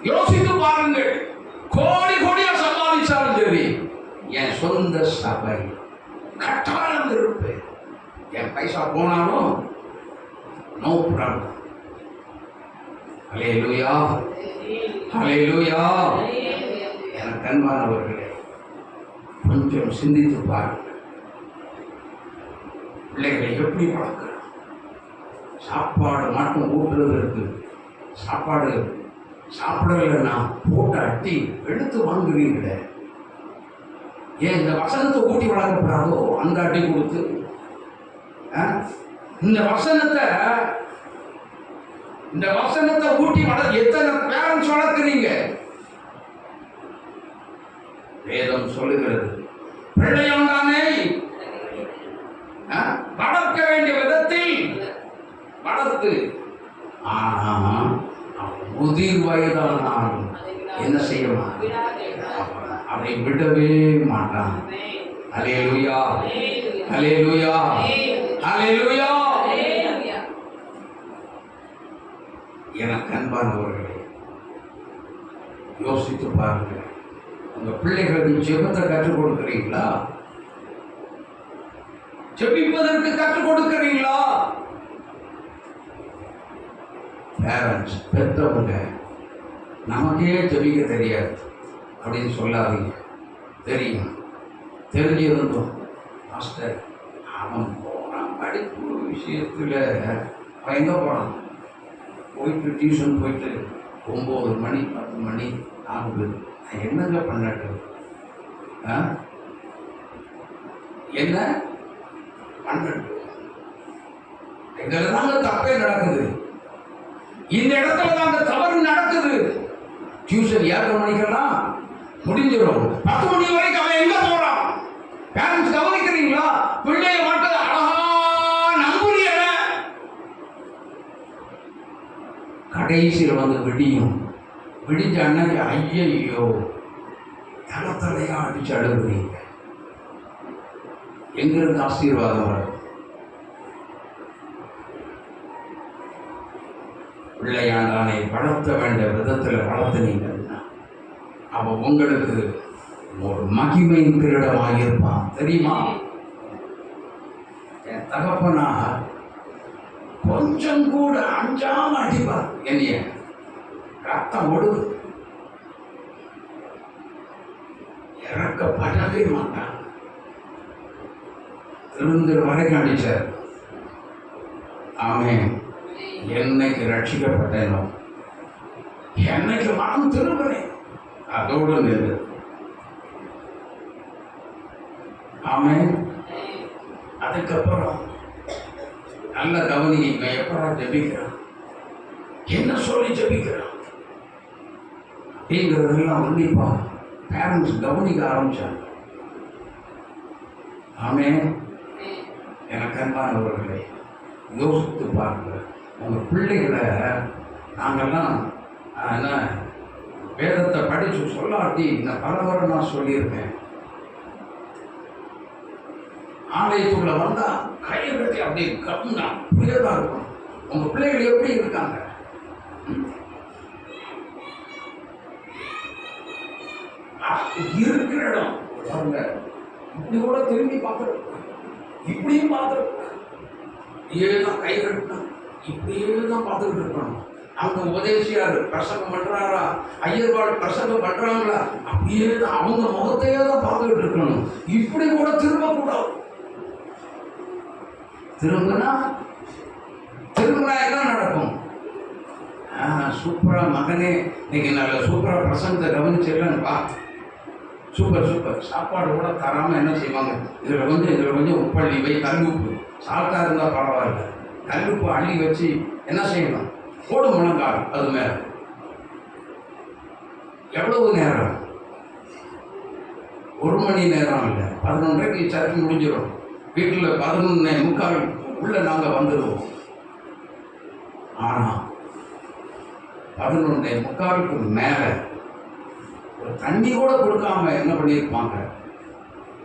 யோசித்து பாருங்கள். கோடி கோடியா சம்பாதிச்சாலும் சரி, என் சொந்த சபை கட்டாயம் இருப்பேன். என் பைசா போனாலும் நோ ப்ராப்ளம். ஹல்லேலூயா, ஹல்லேலூயா. எனக்கு அன்பானவர்களே, கொஞ்சம் சிந்தித்து பாருங்கள். பிள்ளைகளை எப்படி வளர்க்கிறோம்? சாப்பாடு மட்டும் ஊட்டுறதுக்கு, சாப்பாடு சாப்பிடலைன்னா போட்டு அட்டி எடுத்து வாங்குவீங்களே, ஏன் இந்த வசனத்தை ஊட்டி வளர்க்கப்படாதோ? அந்த அட்டி கொடுத்து இந்த வசனத்தை ஊட்டி எத்தனை பேரண்ட்ஸ் வளர்க்குறீங்க? வேதம் சொல்லுகிறது, பிள்ளையாண்டானே வளர்க்க வேண்டிய விதத்தில் வளர்த்து, ஆனா முதிர் வயதானாலும் என்ன செய்யலாம்? அதை விடவே மாட்டான். ஹல்லேலூயா, ஹல்லேலூயா, ஹல்லேலூயா. எனக்கு அன்பானவர்களே, யோசித்து பாருங்கள். உங்க பிள்ளைகளுக்கு ஜெபத்தை கற்றுக் கொடுக்கிறீங்களா? ஜெபிப்பதற்கு கற்றுக் கொடுக்கிறீங்களா? பேரண்ட்ஸ், பெற்றவங்க, நமக்கே ஜெபிக்க தெரியாது அப்படின்னு சொல்லாதீங்க. தெரியும், தெரிஞ்சிருந்தோம். மாஸ்டர், அவன் போனான் படிப்பு விஷயத்தில் பயங்க போனான். போயிட்டு டியூஷன் போயிட்டு 9 மணி 10 மணி ஆகுது. நான் என்னங்க பண்ணட்டும்? என்ன பண்ணட்டும்? எங்களை தாங்க தப்பே நடக்குது. இந்த இடத்துல தாங்க தவறு நடக்குது. டியூஷன் 7 மணிக்கெல்லாம் முடிஞ்சிடும். 10 மணி வரைக்கும் அவன் எங்க போறான்? பேரண்ட்ஸ் கவனிக்கிறீங்களா? பிள்ளைய மட்டும் அழகா நம்புறீங்க. கடைசியில் வந்து விடிஞ்ச அன்னைக்கு ஐயையோ தலையா அடிச்சு அழுகுறீங்க. எங்கிருந்து ஆசீர்வாதம் வரும்? பிள்ளையாண்டானை வளர்த்த வேண்டிய விதத்தில் வளர்த்துனீங்கன்னா அவன் உங்களுக்கு ஒரு மகிமையின் கிரீடமாக இருப்பான். தெரியுமா? என் தகப்பனா கொஞ்சம் கூட அஞ்சாம அடிப்பார். என்னைய ரத்தம் ஒடுது, இறக்கப்படவே மாட்டான். திருந்திர வரைக்கும் அடிச்சார். ஆமென். என்னைக்கு ரட்சிக்கப்பட்டேனோ, என்னைக்கு மனம் திரும்பினேன், அதோடு நின்று. ஆமென். அதுக்கப்புறம் நல்ல கவனிங்க. எப்படா ஜெபிக்கிறான், என்ன சொல்லி ஜெபிக்கிறான் அப்படிங்கிறதெல்லாம் உன்னிப்பா பேரண்ட்ஸ் கவனிக்க ஆரம்பிச்சாங்க. ஆமென். எனக்கு அன்பானவர்களே, யோசித்து பாருங்க. உங்கள் பிள்ளைகளை நாங்கள்லாம் என்ன வேதத்தை படித்து சொல்லாட்டி இந்த பலவரை நான் சொல்லியிருக்கேன். ஆலயத்துக்குள்ள வந்தால் கையை கட்டி அப்படியே கம்னா புரியதா இருக்கும். உங்கள் பிள்ளைகள் எப்படி இருக்காங்க? இருக்கிற இடம் பாருங்க. இப்படி கூட திரும்பி பார்த்துருக்கோம், இப்படியும் பார்த்துருக்கோம். ஏதான் கை கட்டணும், இப்படியே தான் பார்த்துக்கிட்டு இருக்கணும். அவங்க உபதேசியார் பிரசங்கம் பண்றாரா, ஐயர்வாள் பிரசங்கம் பண்றாங்களா, அப்படியே தான் அவங்க முகத்தையே தான் பார்த்துக்கிட்டு இருக்கணும். இப்படி கூட திரும்பக்கூடாது. திரும்பினா என்ன நடக்கும்? சூப்பரா மகனே, இன்னைக்கு நல்ல சூப்பரா பிரசங்கத்தை கவனிச்சிடலன்னுப்பா, சூப்பர் சூப்பர். சாப்பாடு கூட தராமல் என்ன செய்வாங்க, இதில் கொஞ்சம் உப்பள்ளி வை, கல்லுப்பு. சால்ட்டாக இருந்தால் பரவாயில்ல, கல்லுப்பு அள்ளி வச்சு என்ன செய்யணும், போடு முழங்கால் அது மேல. எவ்வளவு நேரம்? 1 மணி நேரம் இல்லை, 11:30 சர்ச் முடிஞ்சிடும். வீட்டில் 11:45 உள்ள நாங்கள் வந்துடுவோம். ஆனால் 11:45 மேலே ஒரு தண்ணி கூட கொடுக்காம என்ன பண்ணியிருப்பாங்க?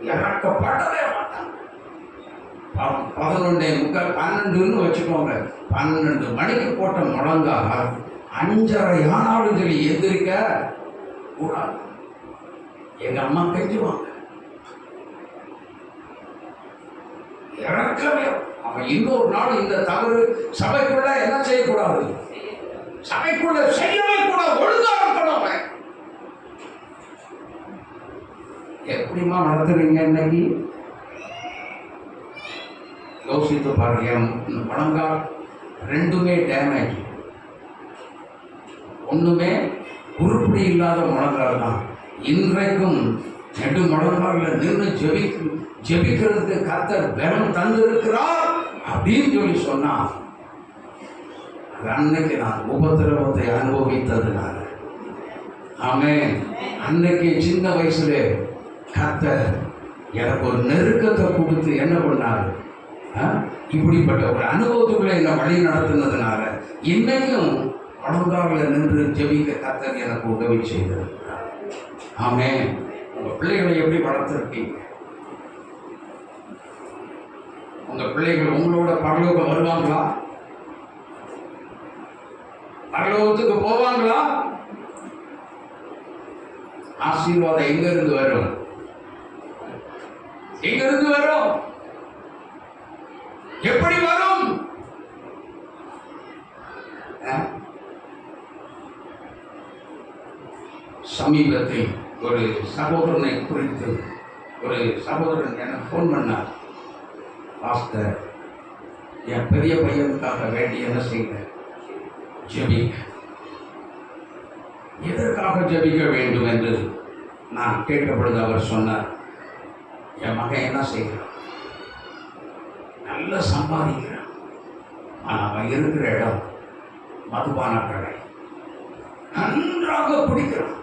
இறக்கப்படவே மாட்டாங்க. 11:45 12ன்னு வச்சுக்கோங்க. 12 மணிக்கு போட்ட முழங்கா 5:30 ஆனாலும் சொல்லி எந்திரிக்க கூடாது. எங்க அம்மா கெஞ்சுவாங்க, இறக்கவே. அவன் இன்னொரு நாள் இந்த தவறு சபைக்குள்ள என்ன செய்யக்கூடாது? சபைக்குள்ள செய்யவே கூட ஒழுங்கா இருக்கணும். எப்படிமா நடத்துறீங்க இன்னைக்கு? யோசித்து பாருங்க. முழங்கால் 2மே டேமேஜ், ஒண்ணுமே உருப்படி இல்லாத முழங்கால் தான். இன்றைக்கும் 2 முழங்காலில் நின்று ஜெபிக்கிறதுக்கு கர்த்தர் பலம் தந்திருக்கிறார் அப்படின்னு சொல்லி சொன்னா, அன்னைக்கு நான் உபத்திரவத்தை அனுபவித்ததுனால. ஆமென். அன்னைக்கு சின்ன வயசுல கர்த்தர் எனக்கு ஒரு நெருக்கத்தை கொடுத்து என்ன பண்ணாரு? இப்படிப்பட்ட ஒரு அனுபவத்துக்குள்ள என்னை வழி நடத்தினதுனால இன்னைக்கும் முழங்காலில் நின்று ஜெபிக்க கர்த்தர் எனக்கு உதவி செய்திருக்கிறார். ஆமென். உங்க பிள்ளைகளை எப்படி வளர்த்துருக்கீங்க? உங்க பிள்ளைகள் உங்களோட பரலோகம் வருவாங்களா? பரலோகத்துக்கு போவாங்களா? ஆசீர்வாதம் எங்க இருந்து வரும்? எங்க இருந்து வரும்? எப்படி வரும்? சமீபத்தில் ஒரு சகோதரனை குறித்து ஒரு சகோதரன் எனக்கு ஃபோன் பண்ணார். பாஸ்டர், என் பெரிய பையனுக்காக வேண்டி என்ன செய்ய? ஜெபிக்க. எதற்காக ஜெபிக்க வேண்டும் என்று நான் கேட்டபொழுது அவர் சொன்னார், என் மகன் என்ன செய்கிறான்? நல்லா சம்பாதிக்கிறான், ஆனால் அவன் இருக்கிற இடம் மதுபான கடை. நன்றாக பிடிக்கிறான்.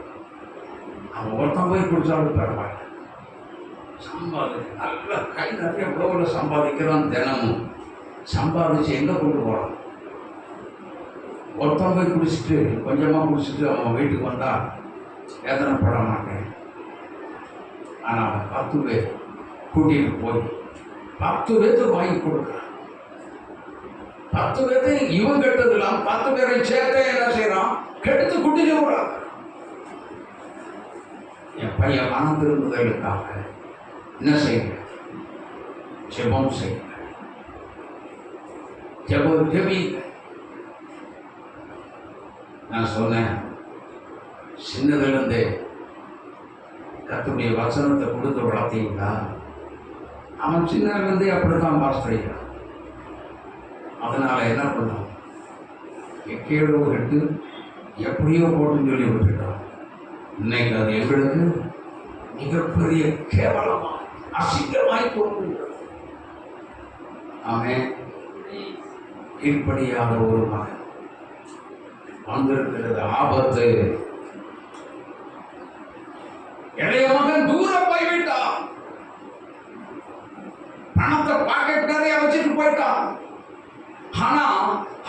அவன் ஒருத்தன் போய் குடிச்சாலும் பரவாயில்ல, நல்ல கை நிறைய உழவுல சம்பாதிக்கிறான். தினமும் சம்பாதிச்சு எங்கே கொண்டு போகிறான்? ஒருத்தன் போய் குடிச்சிட்டு கொஞ்சமாக குடிச்சிட்டு அவன் வீட்டுக்கு வந்தால் வேதனைப்பட மாட்டேன். ஆனால் அவன் 10 பேர் கூட்டிகிட்டு போய் 10 பேர்த்துக்கு வாங்கி கொடுக்குறான். 10 பேர்த்தையும் இவன் கெட்டது இல்லாமல் 10 பேரை சேர்த்தே என்ன செய்யறான்? கெடுத்து குட்டிட்டு போறான். என் பையன் மனம் திரும்புதலுக்காக என்ன செய்யுங்க? ஜெபம் செய்யுங்க. ஜெபிங்க. நான் சொன்னேன், சின்னதுலேருந்தே கர்த்தருடைய வசனத்தை கொடுத்து வளர்த்தீங்களா? அவன் சின்னதுலேருந்தே அப்படித்தான் பாஸ்டர். அதனால என்ன பண்ணோம்? எக்கேடோ கட்டு எப்படியோ போட்டுன்னு சொல்லி விட்டுட்டோம். இன்னைக்கு அது எங்களுக்கு மிகப்பெரிய கேவலமா அசிங்கமாய் போட்டு. அவன் கீழ்ப்படியாத ஒரு மகன் வந்திருக்கிறது ஆபத்து. இளைய மகன் தூரம் போய்விட்டான். பணத்தை பாக்கெட் நிறைய வச்சுட்டு போயிட்டான். ஆனா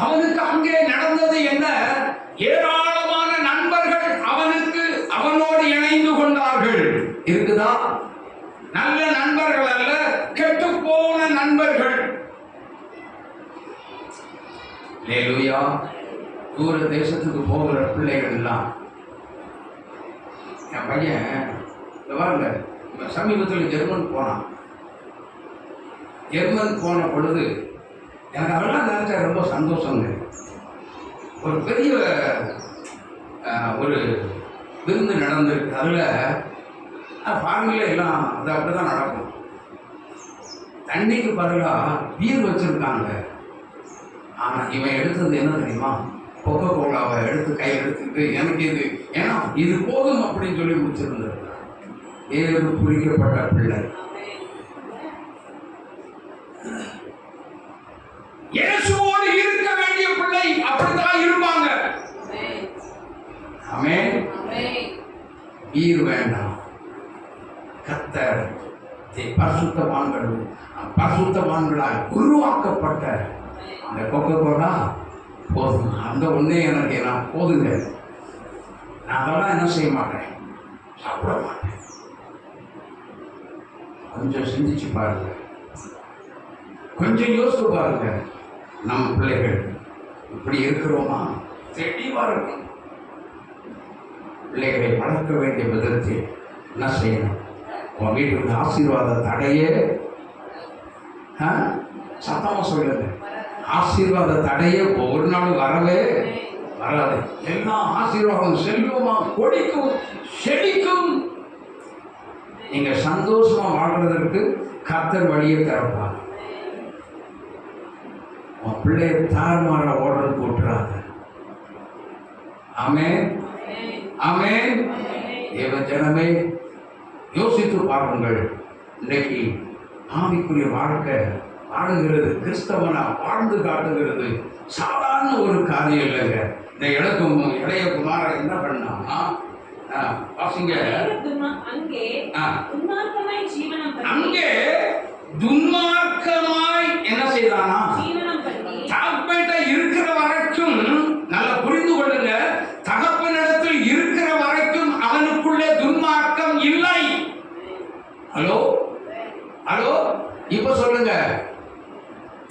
அவனுக்கு அங்கே நடந்தது என்ன? ஏராளமான நண்பர்கள் அவனோடு இணைந்து கொண்டார்கள். இருக்குதா? நல்ல நண்பர்கள் அல்ல, கெட்டு போன நண்பர்கள். அல்லேலூயா. தூர தேசத்துக்கு போகிற பிள்ளைகள் எல்லாம். என் பையன் பாருங்க, சமீபத்தில் ஜெர்மன் போனான். ஜெர்மன் போன பொழுது எனக்கு அதெல்லாம் நினைச்சா ரொம்ப சந்தோஷங்க. ஒரு பெரிய ஒரு விருந்து நடந்திருக்கு. அதில் ஃபார்மில் எல்லாம் அது அப்படி தான் நடக்கும். தண்ணிக்கு பதிலாக பீர் வச்சுருக்காங்க. ஆனால் இவன் எடுத்தது என்ன தெரியுமா? கொக்கோ கோலாவை எடுத்து கையில் எடுத்துக்கிட்டு எனக்கு இது ஏன்னா இது போதும் அப்படின்னு சொல்லி முடிச்சிருந்திருக்கான். ஏழு குறிக்கப்பட்ட பிள்ளை. இயேசுவோடு இருக்க வேண்டிய பிள்ளை அப்படித்தான் இருப்பாங்க. ஆமென். வீர் வேண்டாம். கர்த்தர் பரிசுத்தவான்களால் உருவாக்கப்பட்ட அந்த கொக்கோலா போதும். அந்த ஒண்ணே எனக்கு நான் போதுங்க. நான் அதெல்லாம் என்ன செய்ய மாட்டேன், சாப்பிட மாட்டேன். கொஞ்சம் சிந்திச்சு பாருங்க, கொஞ்சம் யோசித்து பாருங்க. நம்ம பிள்ளைகள் இப்படி இருக்கிறோமா? தெளிவா இருக்கும். பிள்ளைகளை வளர்க்க வேண்டிய விதத்தில் என்ன செய்யணும்? உன் வீட்டுக்கு ஆசீர்வாத தடையே சத்தமா சொல்லுங்க. ஆசீர்வாத தடையே ஒரு நாள் வரவே வராது. எல்லா ஆசீர்வாதம் செல்வமா கொடிக்கும் செழிக்கும். நீங்க சந்தோஷமா வாழ்றதற்கு கர்த்தர் வழியை திறப்பார். உன் பிள்ளைய தாறுமாற ஓடுறது போட்டுறாங்க. ஆமென், ஆமென். தேவ ஜனமே, யோசித்து பாருங்கள். இன்றைக்கு ஆவிக்குரிய வாழ்க்கை வாழுகிறது, கிறிஸ்தவனா வாழ்ந்து காட்டுகிறது சாதாரண ஒரு காரியம் இல்லைங்க. இந்த இளைய குமாரன் என்ன பண்ணா வாசிங்க. அங்கே துன்மார்க்கமாய் என்ன செய்தானா? தகப்பன்கிட்ட இருக்கிற வரைக்கும் நல்லா புரிந்து கொள்ளுங்க. தகப்பனிடத்தில் இருக்கிற வரைக்கும் அவனுக்குள்ளே துன்மார்க்கம் இல்லை. ஹலோ ஹலோ, இப்ப சொல்லுங்க.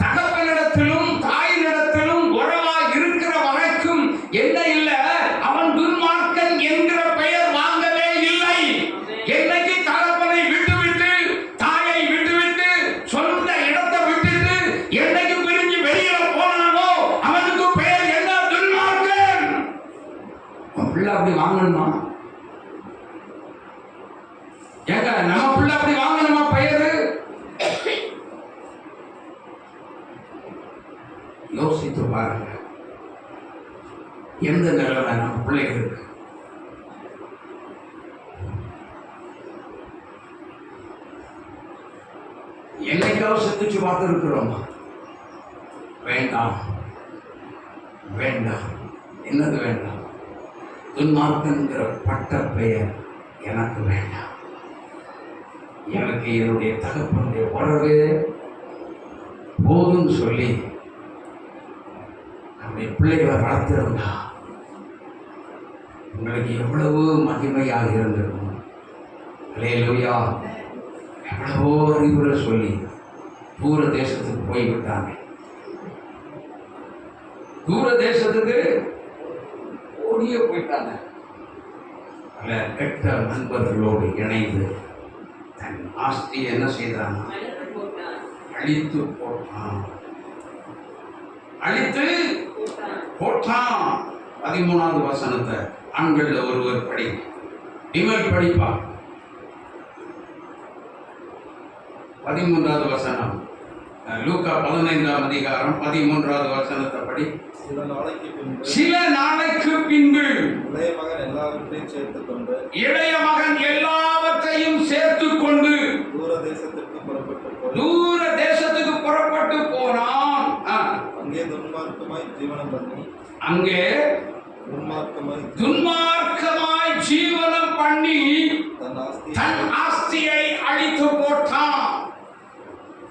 தகப்பனிடத்திலும் தாயினிடத்திலும் உறவா இருக்கிற வரைக்கும் என்ன இல்லை? அவன் துன்மார்க்கன் என்கிற பெயர் வாங்கவே இல்லை. என்னைக்கு தகப்பனை விட்டுவிட்டு தாயை விட்டுவிட்டு சொந்த இடத்தை விட்டுட்டு என்னைக்கு பிரிஞ்சு வெளியில போனானோ அவனுக்கு பெயர் என்ன? துன்மார்க்கன். பிள்ளை அப்படி வாங்கணுமா? ஏங்க, நம்ம பிள்ளை அப்படி வாங்கணுமா பெயரு? யோசித்து பாருங்க. எந்த நிலைமை நம்ம பிள்ளைகளுக்கு? என்னைக்காவது சிந்திச்சு பார்த்து இருக்கிறோமா? வேண்டாம் வேண்டாம். என்னது வேண்டாம்? துன்மார்க்கன்கிற பட்ட பெயர் எனக்கு வேண்டாம். எனக்கு என்னுடைய தகப்பனுடைய உறவே போதும் சொல்லி நம்முடைய பிள்ளைகளை வளர்த்திருந்தா உங்களுக்கு எவ்வளவு மகிமையாக இருந்திருக்கும். அல்லேலூயா. எவ்வளவோ அறிவுரை சொல்லி தூர தேசத்துக்கு போய்விட்டாங்க. தூர தேசத்துக்கு ஓடியே போயிட்டாங்க. அல்ல, கெட்ட நண்பர்களோடு இணைந்து தன் ஆஸ்தி என்ன செய்தான்? அழித்து போட்டான். அழித்து போட்டான். 13வது வசனத்தை ஆண்கள் ஒருவர் படி, இவர் படிப்பா. 13வது வசனம், லூக்கா 15ஆம் அதிகாரம் 13வது வசனத்தை படி. சில நாளைக்கு பின்பு இளைய மகன் எல்லாவற்றையும் சேர்த்துக் கொண்டு தூர தேசத்துக்கு புறப்பட்டு போனான். அங்கே துன்மார்க்கமாய் ஜீவனம் பண்ணி தன் ஆஸ்தியை அழித்து போட்டான்.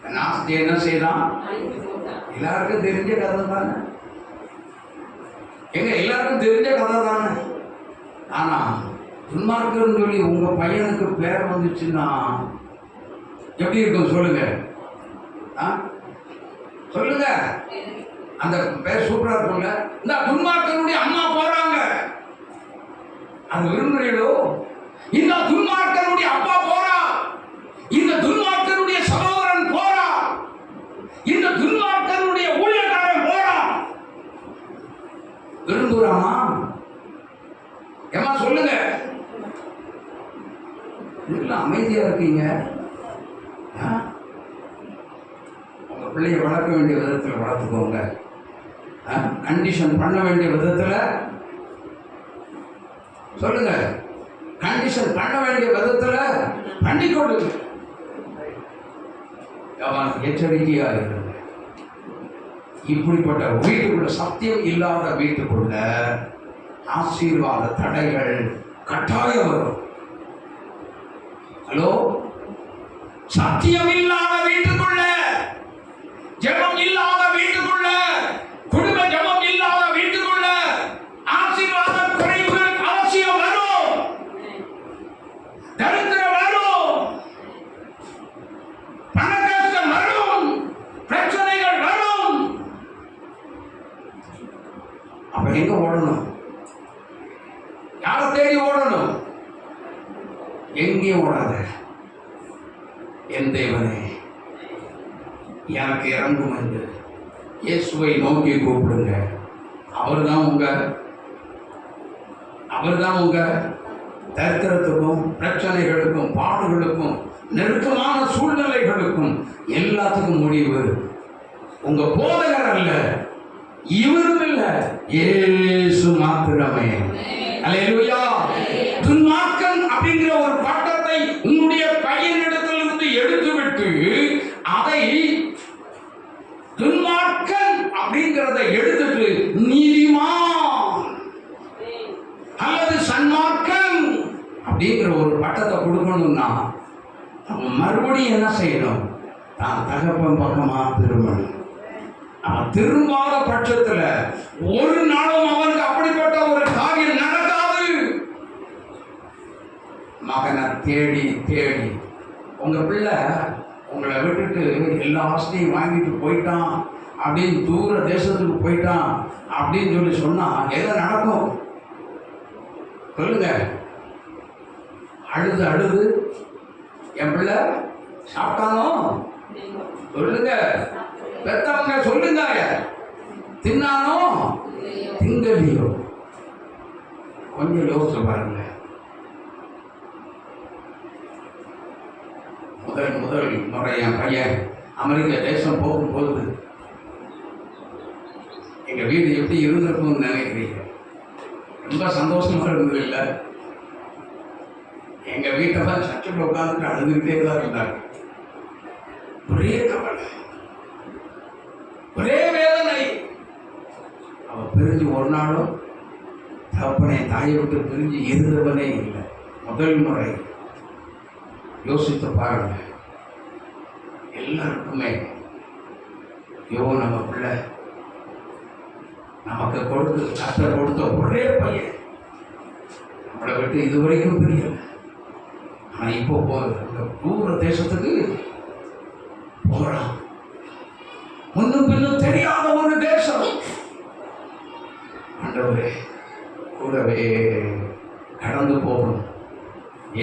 தன் ஆஸ்தி என்ன செய்தான்? எல்லாருக்கும் தெரிஞ்ச கதை தானே. எங்க எல்லாருக்கும் தெரிஞ்ச கதை தானே. ஆனா துன்மார்க்கன்னு சொல்லி உங்க பையனுக்கு பேர் வந்துச்சுன்னா எப்படி இருக்கும் சொல்லுங்க? சொல்லுங்க. அந்த பேர் சூப்பரா இருக்கும்ல. இந்த துன்மார்க்கனுடைய அம்மா போறாங்க, அது விரும்புறீங்களோ? இந்த துன்மார்க்கனுடைய அப்பா போறா, இந்த துன்மார்க்கனுடைய சகோதரன் போறா, இந்த துன்மார்க்கனுடைய ஊழியக்காரன் போறான். விரும்புறாமா? ஏமா சொல்லுங்க. அமைதியா இருக்கீங்க. உங்க பிள்ளைய வளர்க்க வேண்டிய விதத்தில் வளர்த்துக்கோங்க. கண்டிஷன் பண்ண வேண்டிய விதத்தில் சொல்லுங்க. கண்டிஷன் பண்ண வேண்டிய விதத்தில் பண்ணிக்கொடு. எச்சரிக்கையா இருங்க. இப்படிப்பட்ட வீட்டுக்குள்ள, சத்தியம் இல்லாத வீட்டுக்குள்ள ஆசீர்வாத தடைகள் கட்டாயம் வரும். ஹலோ, சத்தியம் இல்லாத வீட்டுக்குள்ள, ஜெபம் இல்லாத வீட்டுக்குள்ள, குடும்ப ஜெபம் இல்லாத வீட்டுக்குள்ள ஆசீர்வாத குறைவுகள் அவசியம் வரும். தரித்திரம் வரும், பண கஷ்டம் வரும், பிரச்சனைகள் வரும். அப்ப எங்க ஓடணும்? யாரை தேடி ஓடணும்? எங்கேயும் ஓடாத. என் தேவனே எனக்கு இறங்கும் என்று இயேசுவை நோக்கி கூப்பிடுங்க. அவர்தான் உங்க தரித்திரத்துக்கும், பிரச்சனைகளுக்கும், பாடுகளுக்கும், நெருக்கமான சூழ்நிலைகளுக்கும் எல்லாத்துக்கும் முடிவு உங்க போதகர் அல்ல, இவரும் இல்ல, இயேசு மாத்திரமே. அல்லேலூயா. துன்மார்க்கன் அப்படிங்கிற ஒரு பட்டத்தை உன்னுடைய பையனிடத்திலிருந்து எடுத்துவிட்டு அதை துன்மார்க்கன் அப்படிங்கிறத எடுத்துட்டு நீதிமான் அல்லது சன்மார்க்கன் அப்படிங்கிற ஒரு பட்டத்தை கொடுக்கணும்னா அவன் மறுபடியும் என்ன செய்யணும்? தான் தகப்பன் பக்கமா திரும்பணும். அவன் திரும்பாத பட்சத்துல ஒரு நாளும் அவனுக்கு அப்படிப்பட்ட ஒரு காரியம் நடக்காது. மகனை தேடி தேடி உங்க பிள்ளை உங்களை விட்டுட்டு எல்லா ஆசையும் வாங்கிட்டு போயிட்டான் அப்படின்னு தூர தேசத்துக்கு போயிட்டான் அப்படின்னு சொல்லி சொன்னா எதை நடக்கும் சொல்லுங்க? அழுது அழுது என் பிள்ளை சாப்பிட்டானோ சொல்லுங்க, பெத்தவங்க சொல்லுங்க, தின்னானோ திங்கலியோ? கொஞ்சம் யோசிச்சு பாருங்க. முதல் முறை என் பையன் அமெரிக்க தேசம் போகும்போது எங்க வீடு எப்படி இருந்திருக்கும்னு நினைக்கிறீங்க? ரொம்ப சந்தோஷமா இருந்தது இல்லை? எங்க வீட்டெல்லாம் சர்ச்சில் உட்காந்துட்டு அழுதுகிட்டே தான் இருந்தாங்க. ஒரே கவலை, ஒரே வேதனை. அவ பிரிஞ்சு ஒரு நாளும் தகப்பனை தாயை விட்டு பிரிஞ்சு இருந்தவனே இல்லை. முதல் முறை. யோசித்து பாருங்க. எல்லாருக்குமே நம்ம பிள்ளை நமக்கு கொடுத்து கஷ்டம் கொடுத்த ஒரே பையன் நம்மளை விட்டு இதுவரைக்கும் பிரியல. ஆனா இப்போ தூர தேசத்துக்கு போறான். முன்னும் பின்னும் தெரியாத ஒரு தேசம். ஆண்டவரே கூடவே கடந்து போகணும்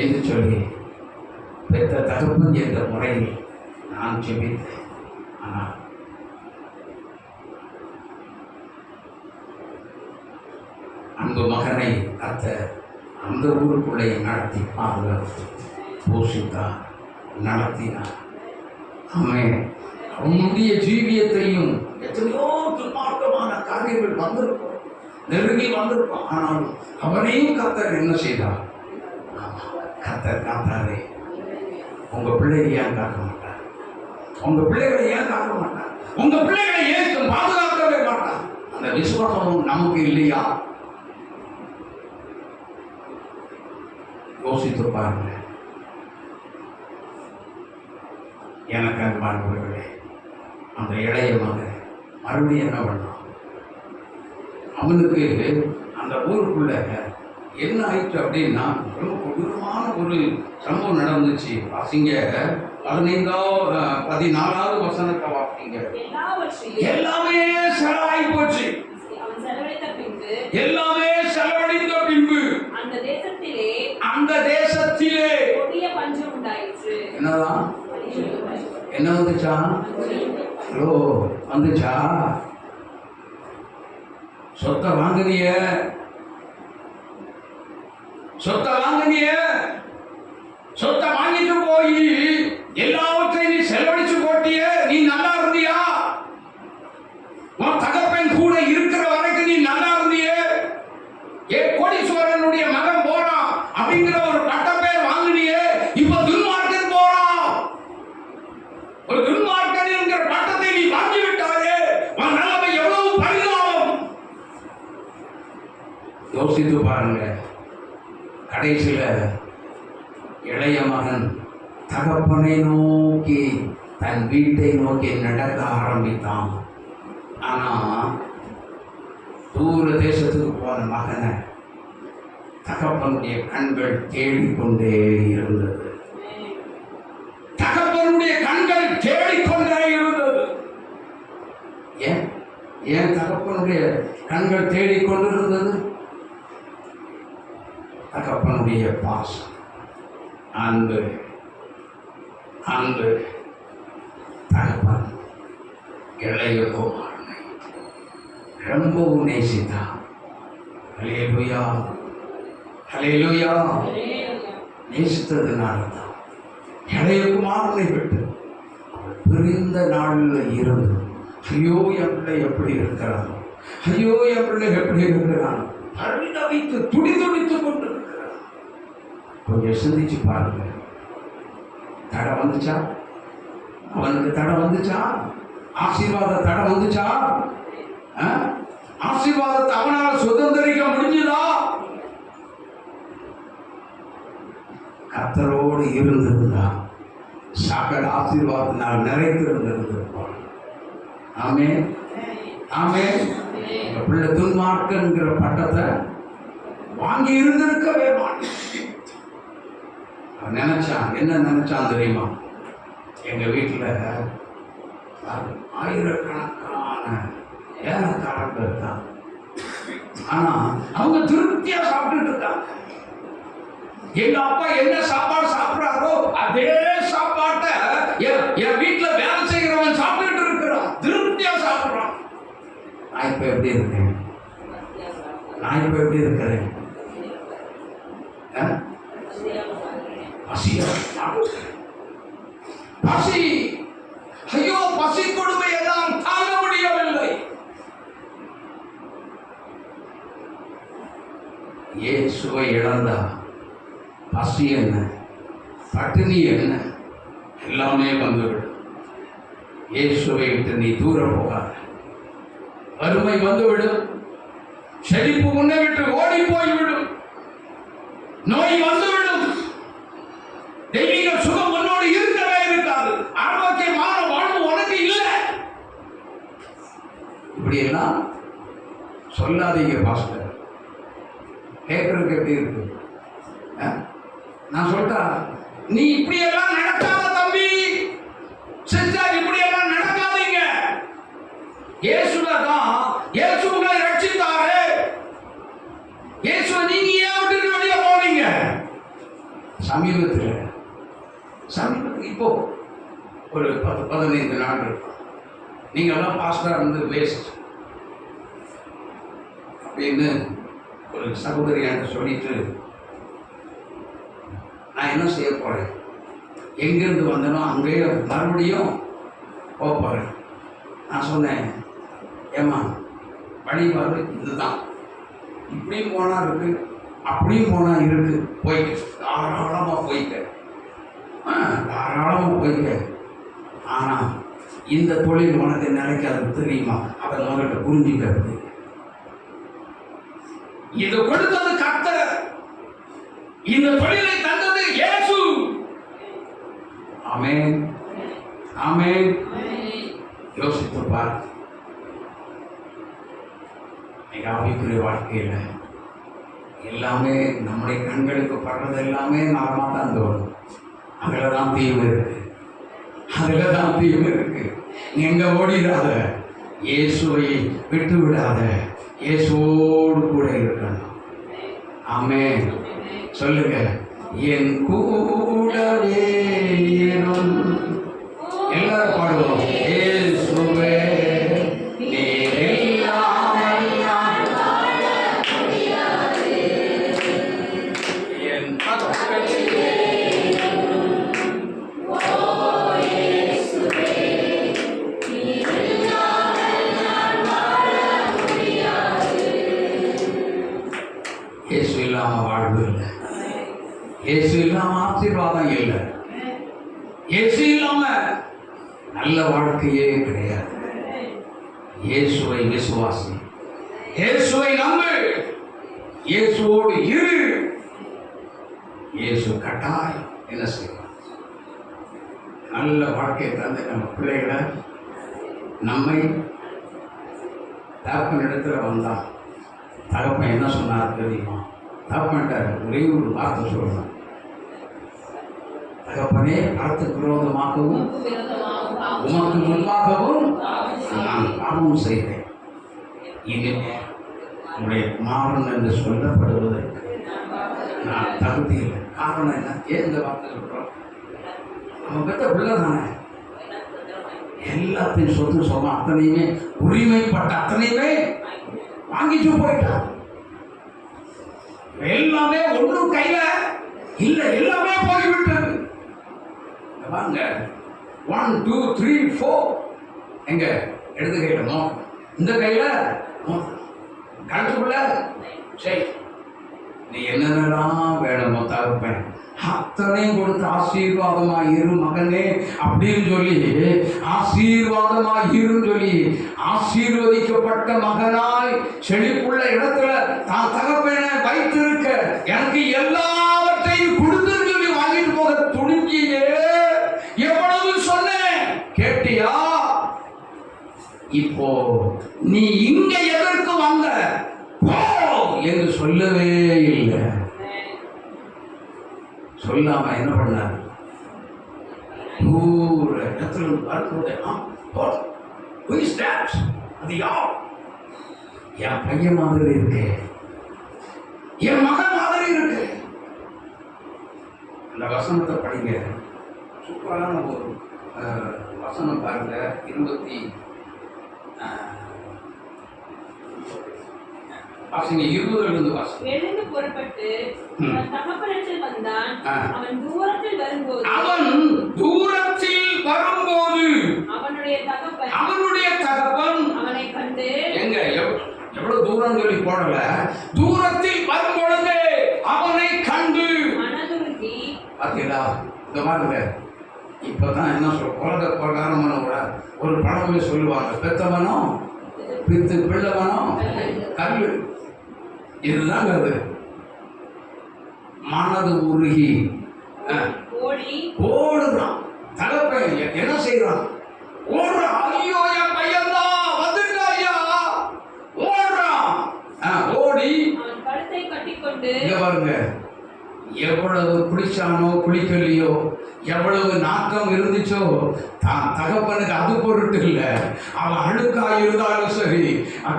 என்று சொல்லி பெற்ற தகப்பன் என்ற முறையில் நான் ஜெபித்தேன். ஆனால் அன்பு மகனை அந்த ஊருக்குள்ளே நடத்தி பாதுகாத்து போஷித்தார், நடத்தினார். அவனுடைய ஜீவியத்தையும் எத்தனையோ துன்மார்க்கமான காரியங்கள் வந்திருக்கும், நெருங்கி வந்திருக்கும். ஆனாலும் அவனையும் கர்த்தர் என்ன செய்தார்? கர்த்தர் காத்தாரே. உங்க பிள்ளைகளை ஏன் காக்க மாட்டார்? உங்க பிள்ளைகளை ஏன் காக்க மாட்டார்? உங்க பிள்ளைகளை ஏன் பாதுகாக்கவே மாட்டார்? அந்த விசுவாசம் நமக்கு இல்லையா? யோசித்து பாருங்க. எனக்கு அன்பானவர்களே, அந்த இளைய மகன் மறுபடியும் என்ன பண்ணான்? அவனுக்கு அந்த ஊருக்குள்ள என்ன ஆயிடுச்சு அப்படின்னா ரொம்ப கொடூரமான ஒரு சம்பவம் நடந்துச்சு. வாசிங்க 14வது வசனத்தை வாசிங்க. எல்லாமே செலவாகி போச்சு. எல்லாமே செலவழிந்த பின்பு அந்த தேசத்திலே பஞ்சம் உண்டாயிற்று. என்னதான்? என்ன வந்துச்சா? ஹலோ, வந்துச்சா? சொத்தை வாங்குனிய, சொத்தை வாங்கிட்டு போய் எல்லாவற்றையும் நீ செலவழிச்சு போட்டிய. நீ நல்லா இருந்தியா? உன் தகப்பன் கூட இருக்கிற வரைக்கும் நீ நல்லா இருந்திய. கோடீஸ்வரனுடைய மகன் போறான் அப்படிங்கிற ஒரு பட்ட பேர் வாங்கினியே, இப்ப துன்மார்க்கன் போறான். ஒரு துன்மார்க்கன் என்கிற பட்டத்தை நீ வாங்கி விட்டாயே. உன் நிலைமை யோசித்து பாருங்க. கடைசியில இளைய மகன் தகப்பனை நோக்கி தன் வீட்டை நோக்கி நடக்க ஆரம்பித்தான். ஆனா தூர தேசத்துக்கு போன மகனை தகப்பனுடைய கண்கள் தேடிக்கொண்டே இருந்தது. தகப்பனுடைய கண்கள் தேடிக்கொண்டே இருந்தது. ஏன் தகப்பனுடைய கண்கள் தேடிக்கொண்டு இருந்தது? தகப்பனுடைய பாசம், அன்பு. தகப்பன் இளைய குமாரனை ரொம்பவும் நேசித்தான். ஹல்லேலூயா, ஹல்லேலூயா. நேசித்ததுனால தான் இளைய குமாரனை விட்டு பிரிந்த நாளில் இருந்து, ஐயோ என் பிள்ளை எப்படி இருக்கிறான், ஐயோ என் பிள்ளை எப்படி இருக்கிறான், பரிதவித்து துடிதுடித்து கொண்டு இருக்கிறான். கொஞ்சம் சிந்திச்சு பாருங்க. தடை வந்துச்சா? அவனுக்கு தடை வந்துச்சா? ஆசீர்வாத தடை வந்துச்சா? ஆசீர்வாதத்தை அவனால் சுதந்திரிக்க முடிஞ்சுதா? கர்த்தரோடு இருந்திருந்தா சகல ஆசீர்வாதத்தினால் நிறைந்திருந்திருப்பான். ஆமென், ஆமென். எங்க பிள்ளை துன்மார்க்கங்கிற பட்டத்தை வாங்கி இருந்திருக்கவே மாட்டேன். நினைச்சான். என்ன நினைச்சான் தெரியுமா? எங்க வீட்டில் ஆயிரக்கணக்கான ஏழைக்காரங்க இருக்காங்க. ஆனா அவங்க திருப்தியா சாப்பிட்டுட்டு இருக்காங்க. எங்க அப்பா என்ன சாப்பாடு சாப்பிட்றாரோ அதே சாப்பாட்டை என் வீட்டுல வேலை செய்கிறவன் சாப்பிட்டுட்டு இருக்கிறான். திருப்தியா சாப்பிட்றான். நான் இப்ப எப்படி இருக்கேன்? பசி, ஐயோ பசி கொடுமை எல்லாம் தாங்க முடியவில்லை. இயேசுவை இழந்தா பசி என்ன, பட்டினி என்ன, எல்லாமே வந்துவிடும். இயேசுவை விட்டு நீ தூரம் போகாத. வறுமை வந்துவிடும். செழிப்பு உன்னை விட்டு ஓடி போய்விடும். நோய் வந்துவிடும். தெய்வீக சுகம் உன்னோடு இருக்கவே இருக்காது. ஆரோக்கியமான வாழ்வு உனக்கு இல்லை. இப்படி எல்லாம் சொல்லாதீங்க பாஸ்டர். கேட்கறதுக்கு எப்படி இருக்கு? நான் சொல்றா, நீ இப்படி எல்லாம் நடக்காத தம்பி, செஞ்சா இப்படி எல்லாம் நடக்காதீங்க. இயேசுதான் இயேசுவை ரட்சித்தாரு. இயேசுவை நீங்க ஏன் விட்டுட்டு வெளியே போனீங்க? சமீபத்தில் இப்போ ஒரு 10-15 நாள் இருக்கும். நீங்கள்லாம் பாஸ்டராக இருந்து வேஸ்ட் அப்படின்னு ஒரு சகோதரி என்கிட்ட சொல்லிட்டு, நான் என்ன செய்ய போகிறேன், எங்கேருந்து வந்தனோ அங்கேயே மறுபடியும் போகிறேன். நான் சொன்னேன், ஏம்மா வழிபாடு இதுதான், இப்படியும் போனால் இருக்கு, அப்படியும் போனால் இருக்கு, போய்க்க, தாராளமாக போய்க்க, தாராளமாக போய்க்க. ஆனால் இந்த தொழில் உனக்கு நினைக்காது தெரியுமா? அதை முதல்ல புரிஞ்சுக்கிறது. இது கொடுத்தது கர்த்தர், இந்த தொழிலை தந்தது இயேசு. ஆமென், ஆமென். யோசித்து பார். எங்க ஆவிக்குரிய வாழ்க்கையில் எல்லாமே நம்முடைய கண்களுக்கு படுறது எல்லாமே நலமாக தான் தோணும். அதில் தான் தீமை இருக்கு, அதில் தான் தீமை இருக்கு. எங்க ஓடிடாத, இயேசுவை விட்டு விடாத, இயேசுவோடு கூட இருக்கணும். ஆமென். சொல்லுங்க, என் கூடவே இரும். எல்லாரும் பாடுவோம். இயேசுவே இயேசு இல்லாம வாழ்வு இல்லை. இயேசு இல்லாம ஆசீர்வாதம் இல்லை. இயேசு இல்லாம நல்ல வாழ்க்கையே கிடையாது. இயேசுவை விசுவாசி, இயேசுவை நம்பு. இயேசுவோடு இரு. இயேசு கட்டாயம் என்ன செய்வார்? நல்ல வாழ்க்கையை தந்து நம்ம பிள்ளைகளை நம்மை தகப்பன் இடத்துல வந்தான். தகப்பன் என்ன சொன்னார் தெரியுமா? தகப்பன்ட்ட ஒரே ஒரு வார்த்தை சொல்லணும். தகப்பனே, பரத்துக்கு விரோதமாகவும் உமக்கு முன்பாகவும் நான் பாவம் செய்தேன். இனிமே உங்களுடைய குமாரன் என்று சொல்லப்படுவதற்கு நான் தகுதி இல்லை. காரணம் என்ன? ஏன் இந்த வார்த்தை சொல்றோம்? அவன் பெற்ற பிள்ளை தானே. எல்லாத்தையும் சொத்து சொன்ன அத்தனையுமே, உரிமைப்பட்ட அத்தனையுமே வாங்கிட்டு போயிட்டான். எல்லாமே ஒன்றும் கையில இல்ல, எல்லாமே போய்விட்டது. வாங்க 1 2 3 4 எங்க இடது கையில நோக்கம், இந்த கையில கழுத்துக்குள்ள சரி, நீ என்னென்னலாம் வேணுமோ தகப்பேன் அத்தனையும் கொடுத்து ஆசீர்வாதமாக இரு மகனே அப்படின்னு சொல்லி, ஆசீர்வாதமாக இருன்னு சொல்லி ஆசீர்வதிக்கப்பட்ட மகனாய் செழிப்புள்ள இடத்துல தான் தகப்பனை வைத்திருக்க எனக்கு எல்லாவற்றையும் கொடுத்துன்னு சொல்லி வாங்கிட்டு போக துணிஞ்சியே. எவ்வளவு சொன்னேன் கேட்டியா? இப்போ நீ இங்க எதற்கு வந்த போ என்று சொல்லவே இல்லை. சொல்லாம என்ன பண்ணார்? தூர இடத்துல வரும்போது அது யார்? என் பையன் மாதிரி இருக்கு, என் மகன் மாதிரி இருக்கு. அந்த வசனத்தை படிங்க. சூப்பரான ஒரு வசனம் பாருங்க. 20 20 வாசம். எழுந்து புறப்பட்டு தகப்பனிடத்தில் வந்தான். அவன் தூரத்தில் வரும்போது அவனுடைய தகப்பன் அவனை கண்டு, எங்க எவ்வளவு தூரம் சொல்லி போடல, தூரத்தில் வரும்பொழுது அவனை கண்டு மனதுருகி. பாத்தீங்களா? இந்த பாருங்க, இப்பதான் என்ன சொல்ற உலக பிரகாரமான ஒரு பழமொழி சொல்லுவாங்க, பெத்தவனும் பிள்ளவனும் கல்லு. இதுதான் அது. மனது உருகி ஓடுறான். தகப்பன் என்ன செய்யறான்? ஓடுறான். ஐயோ என் பையன் தான் வந்துட்டா ஐயா, ஓடுறான். ஓடி கழுத்தை கட்டிக்கொண்டு, இங்க பாருங்க, எவ்வளவு குளிச்சானோ குளிக்கலையோ, எவ்வளவு நாக்கம் இருந்துச்சோ, தான் தகப்பனுக்கு அது பொருட்டு இல்லை. அவன் அழுக்காய் இருந்தாலும் சரி,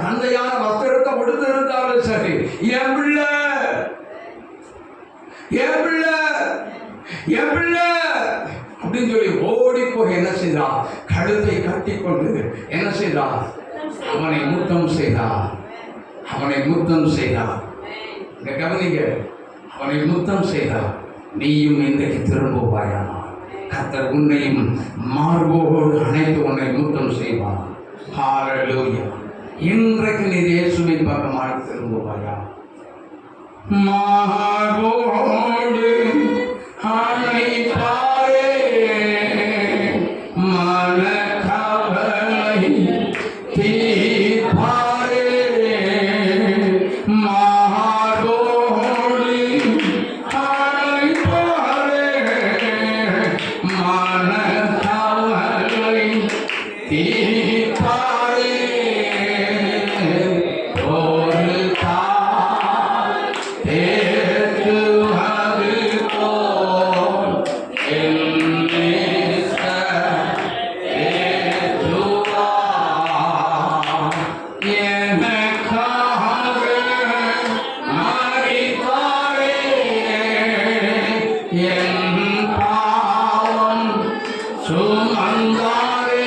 கந்தையான வஸ்திரத்தை கொடுத்து இருந்தாலும் சரி, என் பிள்ளை என் பிள்ளை என் பிள்ளை அப்படின்னு சொல்லி ஓடி போய் என்ன செய்தா? கழுத்தை கட்டிக்கொண்டு என்ன செய்தா? அவனை முத்தம் செய்தா. அவனை முத்தம் செய்தா. இந்த கவனிங்க, அவனை முத்தம் செய்தார். நீயும் இன்றைக்கு திரும்புவாயானா? கர்த்தர் உன்னையும் மார்போடு அணைத்து உன்னை முத்தம் செய்வார். ஹல்லேலூயா. இன்றைக்கு நீ இயேசுவின் பக்கமாக திரும்புவாயா? மார்போடு அணைப்பாரே மனக்கவலை தீர்ப்பாரே. சுமந்தாரே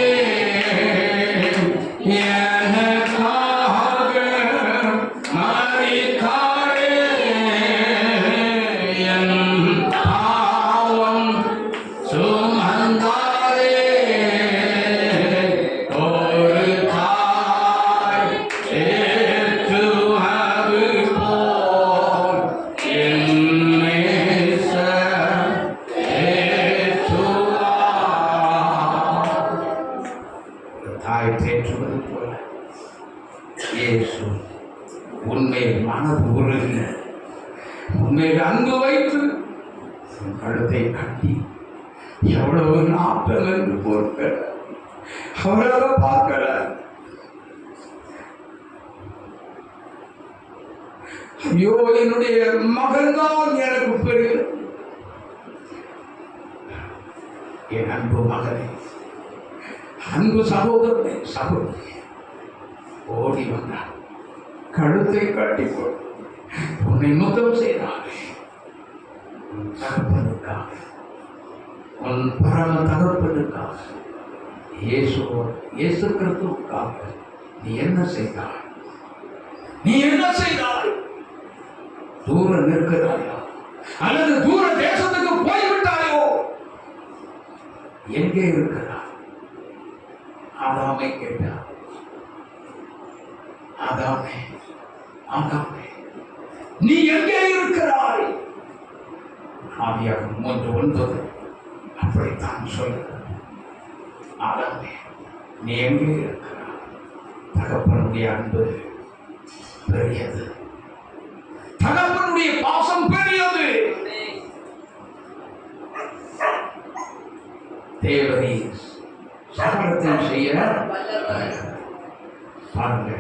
உன் கழுத்தை கட்டி எவ்வளவு நாட்கள் என்று பொறுக்கல, அவரால் பார்க்கல. ஐயோ, என்னுடைய மகன் தான் எனக்கு பெரிய. என் அன்பு மகனே, அன்பு சகோதரனே, சகோதரி ஓடி வந்தார், கழுத்தை கட்டிக்கொள், உன்னை முத்தம் செய்தாரே. உன் தகப்பனுக்காக, உன் பரம தகப்பனுக்காக, இயேசு கிறிஸ்துவுக்காக நீ என்ன செய்தாய்? நீ என்ன செய்தாய்? தூர நிற்கிறாயா அல்லது தூர தேசத்துக்கு போய்விட்டாயோ? எங்கே இருக்கிறார்? ஆதாமை கேட்டார். ஆதாமே, ஆதாமே, நீ எங்கே இருக்கிறாய்? ஆதியாகமம் 3:9 அப்படித்தான் சொல்லுகிறார். ஆதாமே, நீ எங்கே இருக்கிறாய்? தகப்பனுடைய அன்பு பெரியது, தகப்பனுடைய பாசம் பெரியது. தேவரீ சகலத்தையும் செய்ய பாருங்க.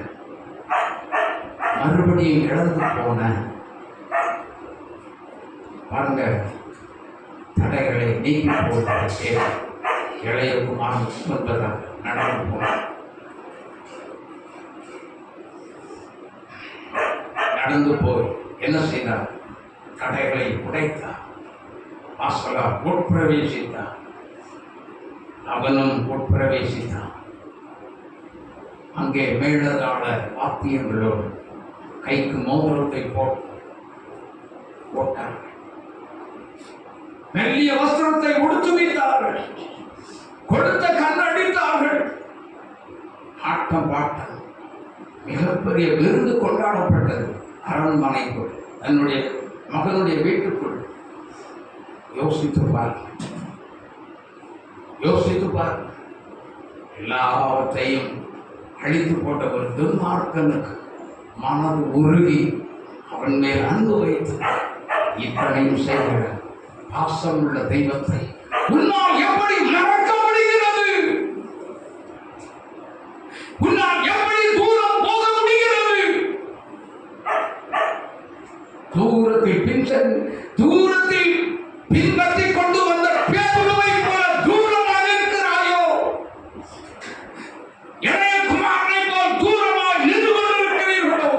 மறுபடியும் இழந்து போன பாருங்க, தடைகளை நீக்கி போகிற தேவை இளைய குமாரன் என்பதாக நடந்து போனார். நடந்து போய் என்ன செய்தார்? தடைகளை உடைத்தார், வாசலால் உட்பிரவேசித்தார். அவனும் உட்பிரவேசித்தான். அங்கே மேலதாள வாத்தியங்களோடு கைக்கு மோதிரத்தை போட்டார்கள், மெல்லிய வஸ்திரத்தை உடுத்து வைத்தார்கள், கொடுத்த கண்ணடித்தார்கள். ஆட்டம் பாட்டம், மிகப்பெரிய விருந்து கொண்டாடப்பட்டது. அரண்மனைக்குள், தன்னுடைய மகனுடைய வீட்டுக்குள். யோசித்து பார், எல்லாவற்றையும் அழித்து போட்ட ஒரு துன்மார்க்கனுக்கு மனது உருகி அவன் மேல் அன்பு வைத்து இத்தனையும் செய்கிற பாசம் உள்ள தெய்வத்தை உன்னால் எப்படி மறக்க முடிகிறது? உன்னால் எப்படி தூரம் போக முடிகிறது? தூரத்தில் பின்பற்றி கொண்டு வந்த பேருவை போல தூரமாக இருக்கிறாயோ? இளைய குமாரனை போல் தூரமாக நின்று கொண்டிருக்கிறீர்களோ?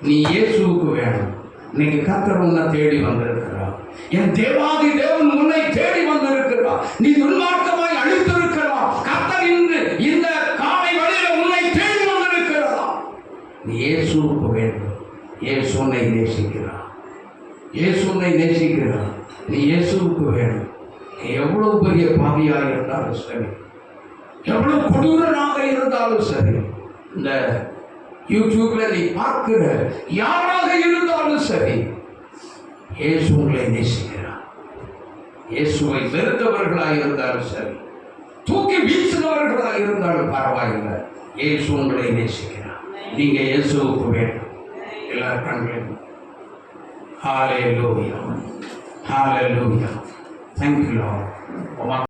நீ இயேசுவுக்கு வேணும். இன்னைக்கு கர்த்தர் உன்னை தேடி வந்திருக்கிறார். என் தேவாதி தேவன் உன்னை தேடி வந்திருக்கிறார். நீ துன்மார்க்கமாய் அழித்திருக்கிறார். கர்த்தர் இந்த காலை வழியில உன்னை தேடி வந்திருக்கிறார். நீ இயேசுவுக்கு வேண்டும். இயேசு உன்னை நேசிக்கிறார். இயேசு உன்னை நேசிக்கிறார். நீ இயேசுவுக்கு வேணும். நீ எவ்வளவு பெரிய பாவியாக இருந்தாலும் சரி, எவ்வளவு கொடூரனாக இருந்தாலும் சரி, இந்த யூடியூப்ல நீ பார்க்கிற யாராக இருந்தாலும் சரி, இயேசு உங்களை நேசிக்கிறார். இயேசுவை வெறுத்தவர்களாக இருந்தாலும் சரி, தூக்கி வீசினவர்களாக இருந்தாலும் பரவாயில்லை, இயேசு உங்களை நேசிக்கிறார். நீங்க இயேசுவுக்கு வேண்டும். எல்லாரும் கண்களையும் ஹalleluya, hallelujah, thank you Lord.